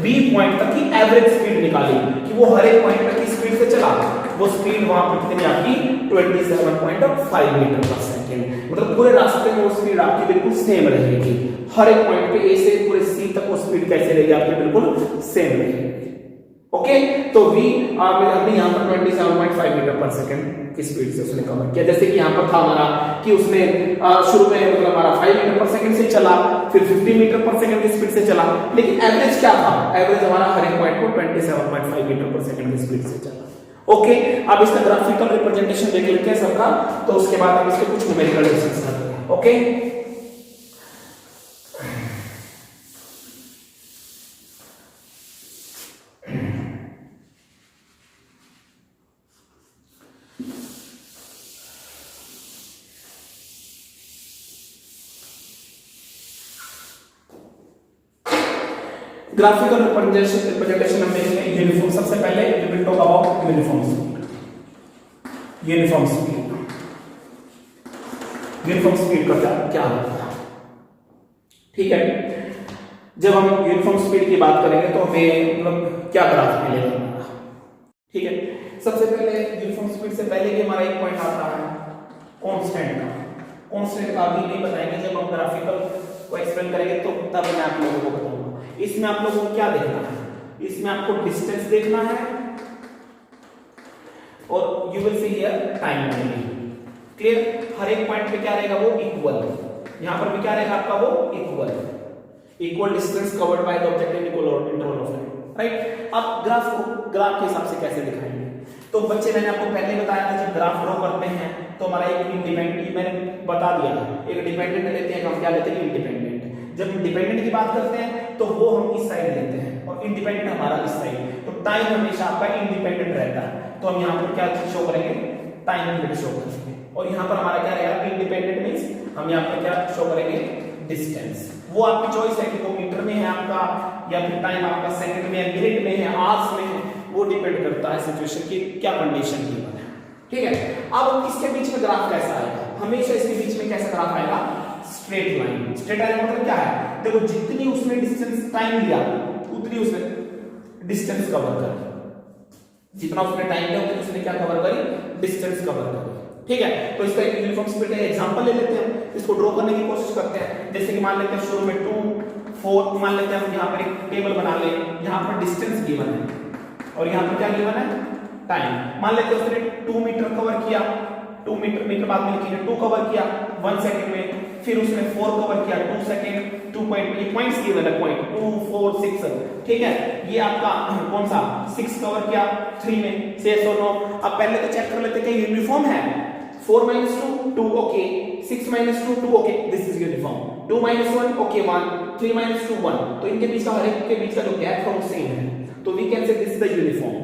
बी पॉइंट तक की एवरेज स्पीड निकाली कि वो हर एक पॉइंट तक की स्पीड से चला, वो स्पीड वहां पर कितनी आपकी 27.5 मीटर पर सेकंड, मतलब पूरे रास्ते में वो स्पीड आपकी बिल्कुल सेम रहेगी, हर एक पॉइंट पे ए से पूरे सी तक वो स्पीड कैसे रहेगी आपकी बिल्कुल सेम रहेगी। ओके, तो v हमने यहां पर 27.5 मीटर पर सेकंड की स्पीड से उसने कवर किया। जैसे कि यहां पर था हमारा कि उसने शुरू में मतलब हमारा 5 मीटर पर सेकंड से चला, फिर 50 मीटर पर सेकंड की स्पीड से चला, लेकिन एवरेज क्या था, एवरेज हमारा हर एक पॉइंट को 27.5 मीटर पर सेकंड की स्पीड से चला। ओके, अब इसका ग्राफिकल रिप्रेजेंटेशन देख लेते हैं सबका, तो उसके बाद हम इसके कुछ न्यूमेरिकल डिस्कस करते हैं। ओके, ग्राफिकल रिप्रेजेंटेशन हम देखेंगे यूनिफॉर्म। सबसे पहले we will talk about uniform speed. Uniform speed, uniform speed का क्या होता है? ठीक है, जब हम यूनिफॉर्म स्पीड की बात करेंगे तो हमें मतलब क्या ग्राफ मिलेगा हमारा। ठीक है, सबसे पहले यूनिफॉर्म स्पीड से पहले भी हमारा एक पॉइंट आता है कांस्टेंट का। कांस्टेंट का भी नहीं बताएंगे, जब हम ग्राफिकल को एक्सप्लेन करेंगे तो तब मैं आप लोगों को बताऊंगा। इसमें आप लोगों को क्या देखना है, इसमें आपको डिस्टेंस देखना है और you will see here time only. Clear? हर एक पॉइंट पे क्या रहेगा वो इक्वल, यहां पर भी क्या रहेगा आपका वो equal distance covered by the object in equal interval of time, right? अब ग्राफ के हिसाब से कैसे दिखाएंगे, तो बच्चे मैंने आपको पहले बताया था जब ग्राफ ड्रॉ करते हैं तो हमारा एक इंडिपेंडेंट, मैंने बता दिया था, एक डिपेंडेंट लेते हैं, हम क्या लेते हैं इंडिपेंडेंट। जब डिपेंडेंट की बात करते हैं तो वो हम इस साइड लेते हैं और इंडिपेंडेंट हमारा इस साइड, तो टाइम हमेशा आपका इंडिपेंडेंट रहता है, तो हम यहाँ पर क्या शो करेंगे, टाइम यूनिट शो करेंगे, और यहाँ पर हमारा क्या रहेगा इंडिपेंडेंट मींस हम यहाँ पर क्या शो करेंगे डिस्टेंस। वो आपकी चॉइस है कि वो मीटर में है आपका या फिर टाइम आपका सेकंड में है, मिनट में है, आवर्स में है, वो डिपेंड करता है सिचुएशन की क्या कंडीशन की है। ठीक है, अब इसके बीच में ग्राफ कैसा आएगा, हमेशा इसके बीच में कैसा ग्राफ आएगा, स्ट्रेट लाइन। स्ट्रेट लाइन मतलब क्या है, देखो जितनी उसने डिस्टेंस टाइम लिया उतनी उसने डिस्टेंस कवर करी, जितना उसने टाइम लिया उतनी उसने क्या कवर करी, डिस्टेंस कवर करी। ठीक है, तो इसका एक यूनिफॉर्म स्पीड का एग्जांपल ले लेते हैं, इसको ड्रॉ करने की कोशिश करते हैं। जैसे कि मान लेते हैं शुरू में 2 4 मान लेते हैं हम यहाँ पर एक टेबल बना ले, यहाँ पर डिस्टेंस गिवन है और यहाँ पर क्या गिवन है, टाइम। मान लेते हैं उसने 2 मीटर कवर किया, 2 मीटर बाद में लिखिए 2 कवर किया 1 सेकंड में, फिर उसने 4 कवर किया 2 सेकंड, 2 पॉइंट, ये पॉइंट्स गिवन है, पॉइंट 2 4 6, ठीक है, ये आपका कौन सा 6 कवर किया 3 में, से yes or no। अब पहले तो चेक कर लेते हैं कि यूनिफॉर्म है, 4 - 2 2, okay, 6 minus 2 2, okay this is uniform, 2 minus 1 okay 1, 3 minus 2 1, तो इनके बीच का हर एक के बीच का जो गैप है वो सेम है, तो we can say this is the uniform,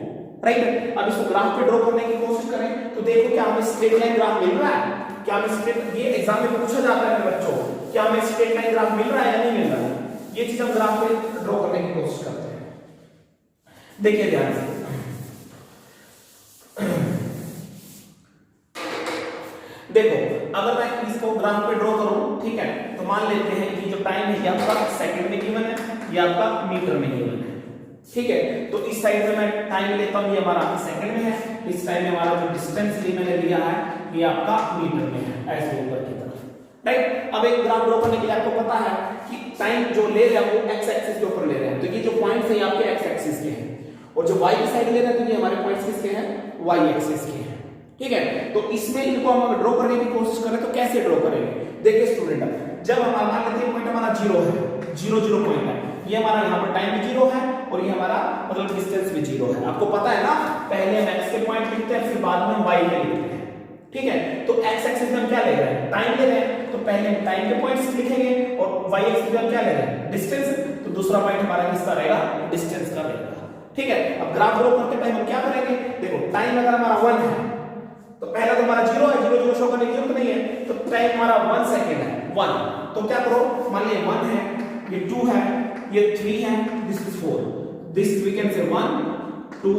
right. अब इसको ग्राफ पे ड्रॉ करने की कोशिश करें तो देखो क्या हमें स्ट्रेट लाइन ग्राफ मिल रहा है, क्या हमें स्ट्रेट, ये एग्जाम में पूछा जाता है बच्चों, क्या हमें स्ट्रेट लाइन ग्राफ मिल रहा है या नहीं मिल रहा है, ये चीज हम ग्राफ पे ड्रॉ करने की कोशिश करते हैं। देखिए ध्यान से, देखो अगर मैं इसको ग्राफ पे ड्रॉ करूं, ठीक है, तो मान लेते हैं कि जो टाइम है ये आपका सेकंड में गिवन है, ये आपका मीटर में गिवन है, ठीक है। तो इस साइड में मैं टाइम लेता हूं, ये हमारा सेकंड में है, इस साइड में हमारा जो डिस्टेंस मैंने लिया है ये आपका मीटर में है, ऐसे ऊपर की तरफ, राइट। अब एक ग्राफ ड्रॉ करने के लिए आपको पता है कि टाइम जो ले रहे हैं वो एक्स एक्सिस के ऊपर ले रहे हैं, तो ये जो पॉइंट्स हैं ये आपके एक्स एक्सिस के हैं, और जो वाई की साइड ले रहे हैं तो ये हमारे पॉइंट्स किसके हैं, वाई एक्सिस के हैं, ठीक है। तो इसमें इनको हम ड्रॉ करने की कोशिश करें तो कैसे ड्रॉ करेंगे, देखिए स्टूडेंट, जब हम मान लेते हैं पॉइंट हमारा 0 है, 0 0 पॉइंट है, ये हमारा यहाँ पर टाइम भी 0 है और ये हमारा मतलब डिस्टेंस भी 0 है, आपको पता है ना, पहले हम x के पॉइंट लिखते हैं फिर बाद में हम y के लिखते हैं, ठीक है। तो x एक्सिस में हम क्या ले रहे हैं, टाइम ले रहे हैं, तो पहले हम टाइम के पॉइंट्स लिखेंगे, और y एक्सिस में हम क्या ले रहे हैं, डिस्टेंस, तो दूसरा पॉइंट हमारा किसका रहेगा, डिस्टेंस का रहेगा, ठीक है। अब ग्राफ ड्रॉ करते टाइम हम क्या करेंगे, देखो टाइम अगर हमारा 1 है तो पहला तो हमारा 0 है, 0 0 शो करने की जरूरत नहीं है, तो टाइम हमारा 1 सेकंड है, 1, तो क्या करो, मान लीजिए 1 है, ये 2 है, ये 3 है, this is 4, this we can say 1 2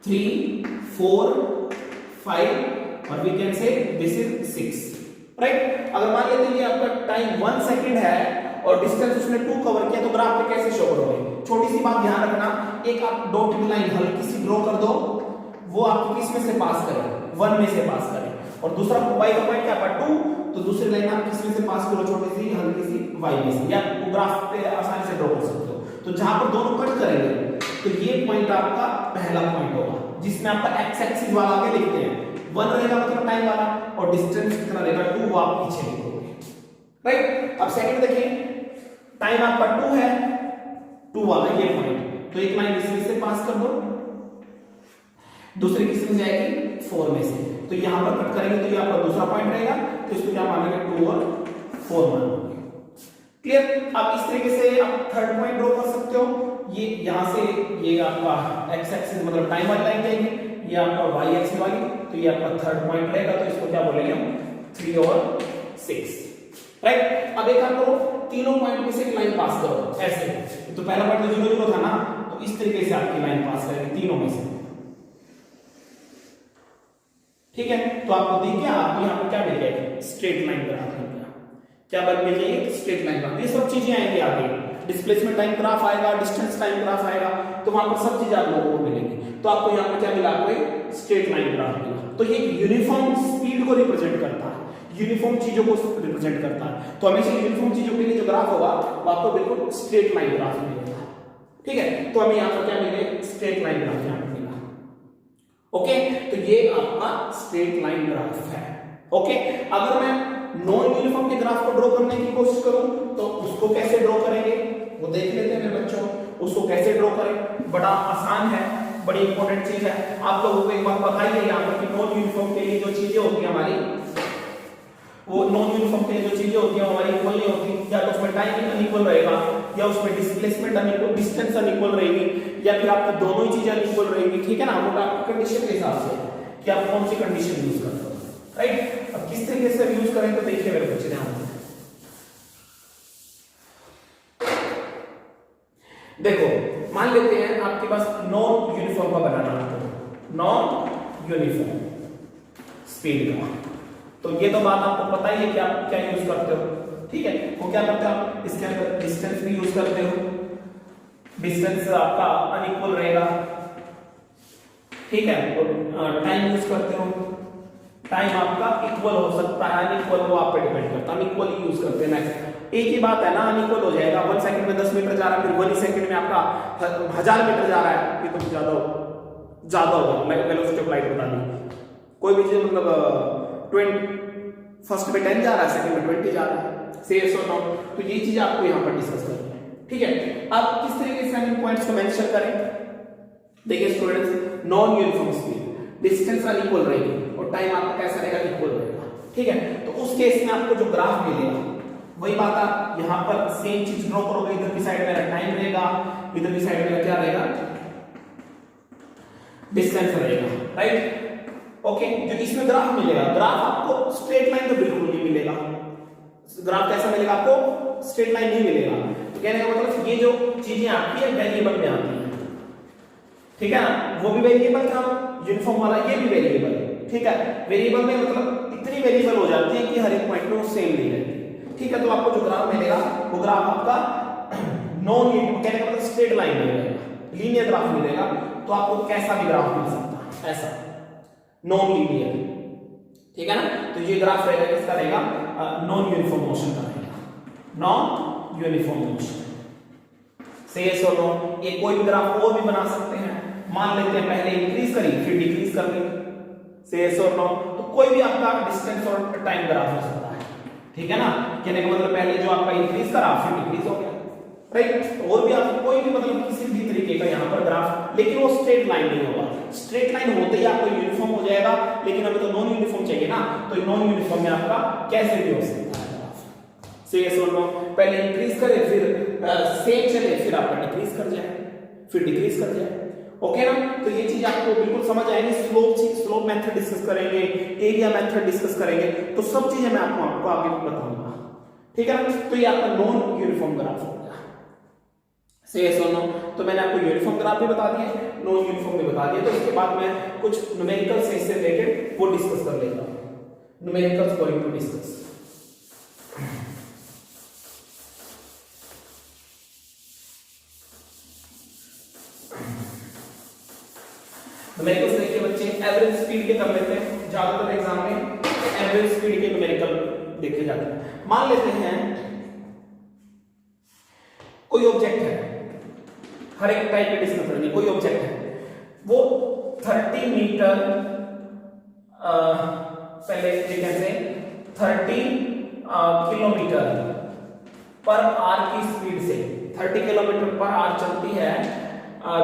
3 4 5 और we can say this is 6, right. अगर मान लेते हैं ये आपका टाइम 1 सेकंड है और डिस्टेंस उसने 2 कवर किया, तो ग्राफ पे कैसे शो करोगे, छोटी सी बात ध्यान रखना, एक आप डॉटेड लाइन हल्की सी ड्रॉ कर दो, वो आपको किस में से पास करे, 1 में से पास करे, और दूसरा y का पॉइंट क्या है 2, तो दूसरी लाइन आप किस में से पास करो, छोटी सी हल्की सी y में से, या वो ग्राफ पे आसानी से ड्रॉ कर सकते हो। तो जहां पर दोनों कट करेंगे तो ये पॉइंट आपका पहला पॉइंट होगा, जिसमें आपका x एक्सिस वाला आगे लिखते हैं, 1 रहेगा मतलब टाइम वाला, और डिस्टेंस कितना रहेगा 2, वो आप पीछे लिखोगे, राइट। अब सेकंड देखिए, टाइम आपका 2 है, 2 वाला ये पॉइंट, तो एक लाइन इसमें से पास कर दो, दूसरी किस में जाएगी 4 में से, तो यहां पर कट करेंगे तो ये आपका दूसरा पॉइंट रहेगा, तो इसको क्या मानेंगे 2 और 4 मानेंगे, क्लियर। अब इस तरीके से आप थर्ड पॉइंट ड्रॉ कर सकते हो, ये यहां से ये आपका x एक्सिस मतलब टाइम वाली लाइन जाएगी, ये आपका y एक्सिस वाली, तो ये आपका थर्ड पॉइंट रहेगा, तो इसको क्या बोलेंगे हम 3 और 6, राइट। अब एक काम करो, तीनों पॉइंट में से एक लाइन पास करो ऐसे, तो पहला पॉइंट तो 0 0 था ना, तो इस तरीके से आपकी लाइन पास करेंगे तीनों में से, ठीक है। तो आपको देखिए आपको यहाँ पर क्या मिल जाएगी, स्ट्रेट लाइन ग्राफ मिल गया, क्या बन मिल जाएगी, स्ट्रेट लाइन ग्राफ, ये सब चीजें आएंगी आगे, डिस्प्लेसमेंट टाइम ग्राफ आएगा, डिस्टेंस टाइम ग्राफ आएगा, तो वहां पर सब चीजें आप लोगों को मिलेंगी। तो आपको यहाँ पर क्या मिला, आपको स्ट्रेट लाइन ग्राफ मिला, तो ये यूनिफॉर्म स्पीड को रिप्रेजेंट करता है, यूनिफॉर्म चीजों को रिप्रेजेंट करता है, तो हमेशा यूनिफॉर्म चीजों के लिए जो ग्राफ होगा वो आपको बिल्कुल स्ट्रेट लाइन ग्राफ मिलेगा, ठीक है। तो हमें यहाँ पर क्या मिले, स्ट्रेट लाइन ग्राफ यहाँ पर मिला, ओके। तो ये आपका स्ट्रेट लाइन ग्राफ है, ओके। अगर मैं नॉन यूनिफॉर्म के ग्राफ को ड्रॉ करने की कोशिश करूं तो उसको कैसे ड्रॉ करेंगे वो देख लेते हैं मेरे बच्चों, उसको कैसे ड्रॉ करें, बड़ा आसान है, बड़ी इंपॉर्टेंट चीज है। आप लोगों को एक बात बताइए यहाँ पर कि नॉन यूनिफॉर्म के लिए जो चीजें होती है हमारी, वो नॉन यूनिफॉर्म के लिए जो चीजें होती है हमारी इक्वल नहीं होती, या तो उसमें टाइम अनइक्वल रहेगा, या उसमें डिस्प्लेसमेंट अनइक्वल, डिस्टेंस अनइक्वल रहेगी, या फिर आपको दोनों ही चीजें अनइक्वल रहेगी, ठीक है ना, वो आपकी कंडीशन के हिसाब से कि आप कौन सी कंडीशन यूज करते हो, राइट। अब किस तरीके से यूज करें तो देखिए मेरे बच्चे ध्यान से, देखो मान लेते हैं आपके पास नॉन यूनिफॉर्म का बनाना है, नॉन यूनिफॉर्म स्पीड का, तो ये तो बात आपको पता ही है कि आप क्या यूज करते हो, ठीक है। वो क्या करते हो आप, इसके अंदर डिस्टेंस भी यूज करते हो, डिस्टेंस आपका अनइक्वल रहेगा, ठीक है, और टाइम यूज करते हो, टाइम आपका इक्वल हो सकता है, अनइक्वल वो आप पे डिपेंड करता है, अनइक्वल ही यूज करते हैं मैक्स, एक ही बात है ना, अनइक्वल हो जाएगा, 1 सेकंड में 10 मीटर जा रहा है, फिर 1 सेकंड में आपका 1000 मीटर जा रहा है, ये तो ज्यादा होगा, वेलोसिटी ऑफ लाइट बता दी, कोई भी चीज मतलब 20 फर्स्ट में 10 जा रहा है, सेकंड में 20 जा रहा है, से यस और नो, तो ये चीज आपको यहाँ पर डिस्कस करनी है, ठीक है। अब किस तरीके से हम इन पॉइंट्स को मेंशन करें, देखिए students, non uniform speed, distance unequal रहेगी और टाइम आपका कैसा रहेगा, इक्वल रहेगा, ठीक है। तो तो उस केस में आपको जो ग्राफ मिलेगा वही बात आप यहां पर सेम चीज ड्रॉ करोगे। इधर की साइड मेरा टाइम रहेगा, इधर की साइड मेरा क्या रहेगा, डिस्टेंस रहेगा, राइट। ओके, जो इसमें ग्राफ मिलेगा, ग्राफ आपको स्ट्रेट लाइन तो बिल्कुल नहीं मिलेगा। ग्राफ कैसा मिलेगा आपको, स्ट्रेट लाइन नहीं मिलेगा। तो कहने का मतलब ये जो चीजें आपकी है वेरिएबल में आती है, ठीक है ना। वो भी वेरिएबल था यूनिफॉर्म वाला, ये भी वेरिएबल, ठीक है। वेरिएबल में मतलब इतनी वेरिएबल हो जाती है कि हर एक पॉइंट में वो सेम नहीं रहती, ठीक है। तो आपको जो ग्राफ मिलेगा वो ग्राफ आपका नॉन लीनियर, कहने का मतलब स्ट्रेट लाइन मिलेगा, लीनियर ग्राफ मिलेगा। तो आपको कैसा भी ग्राफ मिल सकता है ऐसा, नॉन लीनियर, ठीक है ना। तो ये ग्राफ रहेगा, किसका रहेगा, नॉन यूनिफॉर्म मोशन का रहेगा, नॉन यूनिफॉर्म मोशन। से यस और नो, ये कोई भी ग्राफ और भी बना सकते हैं। मान लेते हैं पहले इंक्रीज करी फिर डिक्रीज कर ली, से यस और नो। तो कोई भी आपका डिस्टेंस और टाइम ग्राफ हो सकता है, ठीक है ना। कहने का मतलब पहले जो आपका इंक्रीज करा फिर डिक्रीज हो गया, राइट। और भी आप कोई भी मतलब किसी भी तरीके का यहाँ पर ग्राफ, लेकिन वो स्ट्रेट लाइन नहीं होगा। स्ट्रेट लाइन होते ही आपको यूनिफॉर्म हो जाएगा, लेकिन अभी तो नॉन यूनिफॉर्म चाहिए ना। तो नॉन यूनिफॉर्म में आपका कैसे भी हो सकता है ग्राफ, से यस और नो। पहले इंक्रीज करे फिर सेम चले, फिर आपका डिक्रीज कर जाए, फिर डिक्रीज कर जाए, ओके ना। तो ये चीज आपको बिल्कुल समझ आएगी। स्लोप मेथड डिस्कस करेंगे, एरिया मेथड डिस्कस करेंगे, तो सब चीजें मैं आपको आगे बताऊंगा, ठीक है ना। तो ये आपका नॉन यूनिफॉर्म ग्राफ हो गया, से यस और नो। तो मैंने आपको यूनिफॉर्म ग्राफ भी बता दिए, नॉन यूनिफॉर्म भी बता दिए। तो इसके बाद मैं कुछ न्यूमेरिकल से इससे रिलेटेड वो डिस्कस कर लेता हूं, numericals going to discuss. Numericals देखिए बच्चे, एवरेज स्पीड के कर लेते हैं। ज्यादातर एग्जाम में एवरेज स्पीड के न्यूमेरिकल देखे जाते हैं। मान लेते हैं कोई ऑब्जेक्ट है, हर एक टाइप के डिस्कस करेंगे। कोई ऑब्जेक्ट है, वो 30 मीटर पहले कैसे 30 किलोमीटर पर आवर की स्पीड से 30 किलोमीटर पर आवर चलती है।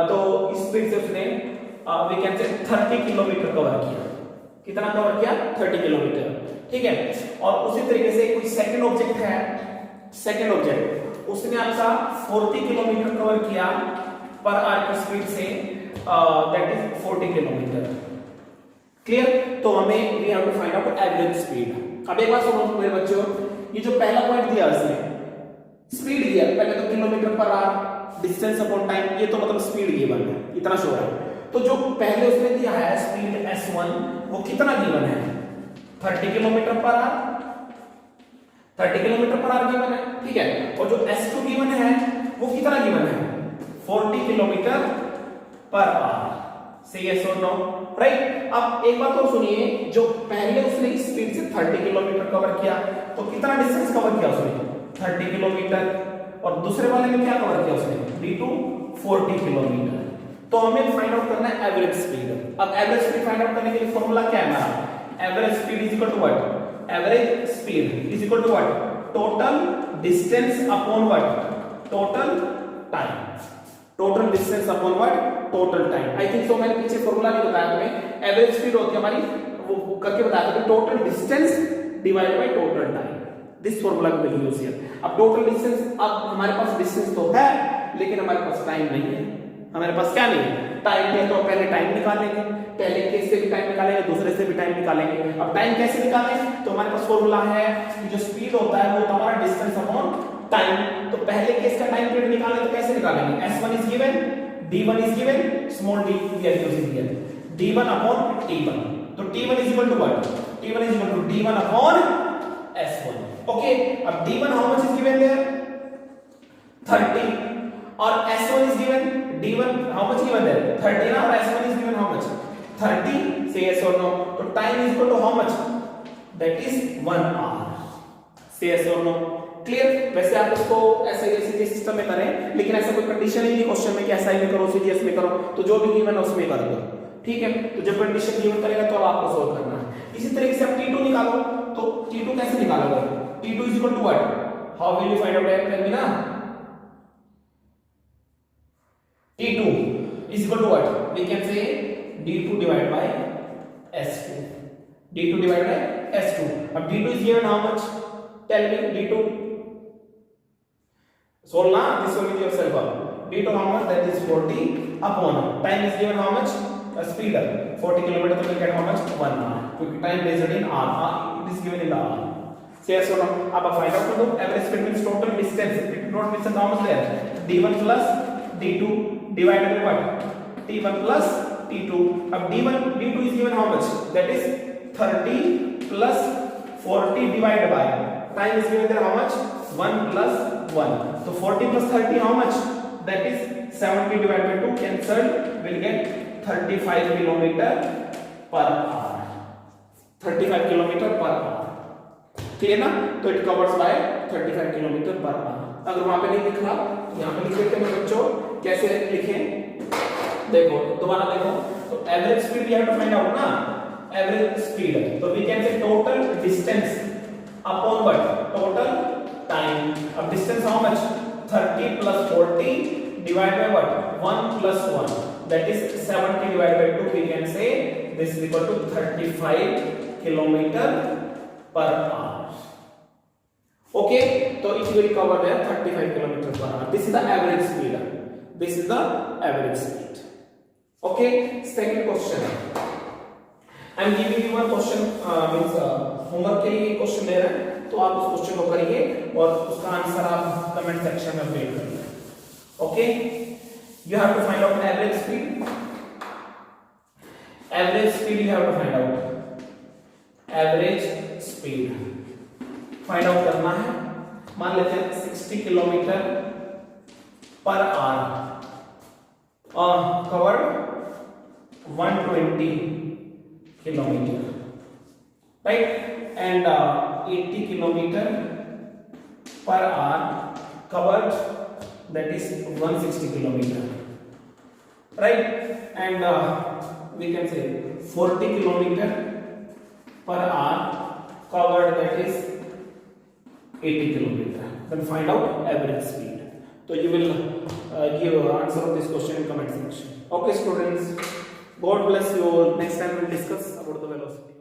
तो इस स्पीड से उसने वी कैन से 30 किलोमीटर कवर किया। कितना कवर किया, 30 किलोमीटर, ठीक है। और उसी तरीके से कोई सेकंड ऑब्जेक्ट है, सेकंड ऑब्जेक्ट उसने आपका 40 किलोमीटर कवर किया पर आवर की स्पीड से, दैट इज 40 किलोमीटर, क्लियर। तो हमें we have to find out average speed. अब एक बात सुनो मेरे बच्चों, ये जो पहला पॉइंट दिया उसने स्पीड दिया, पहले तो kilometre per our, distance upon time, ये तो मतलब स्पीड गिवन है, इतना शोर है। तो जो पहले उसने दिया है स्पीड s1, वो कितना गिवन है, 30 kilometre per our, 30 kilometre per our given है, ठीक है। और जो s2 गिवन है वो कितना गिवन है, 40 किलोमीटर पर आवर, से यस और नो, राइट। अब एक बात और सुनिए, जो पहले उसने इस स्पीड से 30 किलोमीटर कवर किया, तो कितना डिस्टेंस कवर किया उसने, 30 किलोमीटर। और दूसरे वाले में क्या कवर किया उसने, d2 40 किलोमीटर। तो हमें फाइंड आउट करना है एवरेज स्पीड। अब एवरेज स्पीड फाइंड आउट करने के लिए फॉर्मूला क्या है हमारा, average speed is equal to what, average speed is equal to what, total distance upon what, total time, total distance upon what, total time. I think so मैंने पीछे formula नहीं बताया तुम्हें। एवरेज स्पीड होती है हमारी, वो करके बताया था, total distance divide by total time, this formula will be used here. अब टोटल डिस्टेंस, अब हमारे पास डिस्टेंस तो है लेकिन हमारे पास टाइम नहीं है। हमारे पास क्या नहीं है, टाइम है। तो पहले टाइम निकालेंगे, पहले केस से भी टाइम निकालेंगे, दूसरे से भी टाइम निकालेंगे। अब टाइम कैसे निकालें, तो हमारे पास फॉर्मूला है कि जो स्पीड होता है वो हमारा डिस्टेंस अपॉन टाइम। तो पहले केस का टाइम पीरियड निकालें तो कैसे निकालेंगे, s1 is given, d1 is given, small d we are using here, d1 upon t1। तो t1 is equal to what, t1 is equal to d1 upon s1, okay. अब d1 how much is given there, 30, और s1 is given, d1 how much given there, 30 ना, और s1 is given how much, 30, say yes or no। तो time is equal to how much, that is 1 hour, say yes or no, clear। वैसे आप इसको ऐसे जैसे system में करें, लेकिन ऐसा कोई कंडीशन ही नहीं क्वेश्चन में कि SI में करो CGS में करो, तो जो भी गिवन है उसमें कर दो, ठीक है। तो जब कंडीशन गिवन करेगा तो आपको सोल्व करना है। इसी तरीके से आप t2 निकालो, तो t2 कैसे निकालोगे, t2 is equal to what, how will you find out that, tell me ना, t2 is equal to what, we can say d2 divided by s2, d2 divided by s2. अब d2 is given how much? Tell me d2. Solve now this one with yourself up. d2 how much? That is 40 upon time is given how much? Speed 40 km तो we'll get how much? 1 hour. क्योंकि time based in r. It is given in the r. So yes or no? अब find out कर दो. Average speed means total distance. It not means how much there? d1 plus d2 divided by what? t1 plus t2. अब d2 is given how much? That is 30 plus 40 divided by time is given there how much? 1 plus 1. So 40 plus 30 how much? That is 70 divided by 2 cancelled. We'll get 35 kilometer per hour. 35 kilometer per hour. ठीक है ना? तो it covers by 35 kilometre per hour. अगर वहां पे नहीं लिख रहा तो यहां पे लिख देते हैं बच्चों. कैसे लिखें? देखो दोबारा देखो. तो average speed you have to find out ना. एवरेज स्पीड तो we can say total distance upon what? Total time. अब distance how much? 30 plus 40 divided by what? 1 plus 1. That is 70 divided by 2. We can say this is equal to 35 kilometer per hour. Okay, so it will cover there 35 kilometer per hour. This is the average speed. This is the average speed. Okay, second question. I am giving you one question means homework के लिए question दे रहे हैं. तो आप उस question को करिए और उसका आंसर आप कमेंट सेक्शन में अपडेट करिए. Okay, you have to find out average speed. Average speed you have to find out. Average speed find out करना है. मान लेते हैं 60 kilometre per hour covered 120 kilometre, right, and 80 kilometer per hour covered, that is 160 kilometer, right, and we can say 40 kilometer per hour covered, that is 80 kilometer. Then find out average speed. So you will give answer of this question in comment section. Okay students, God bless you all. Next time we will discuss about the velocity.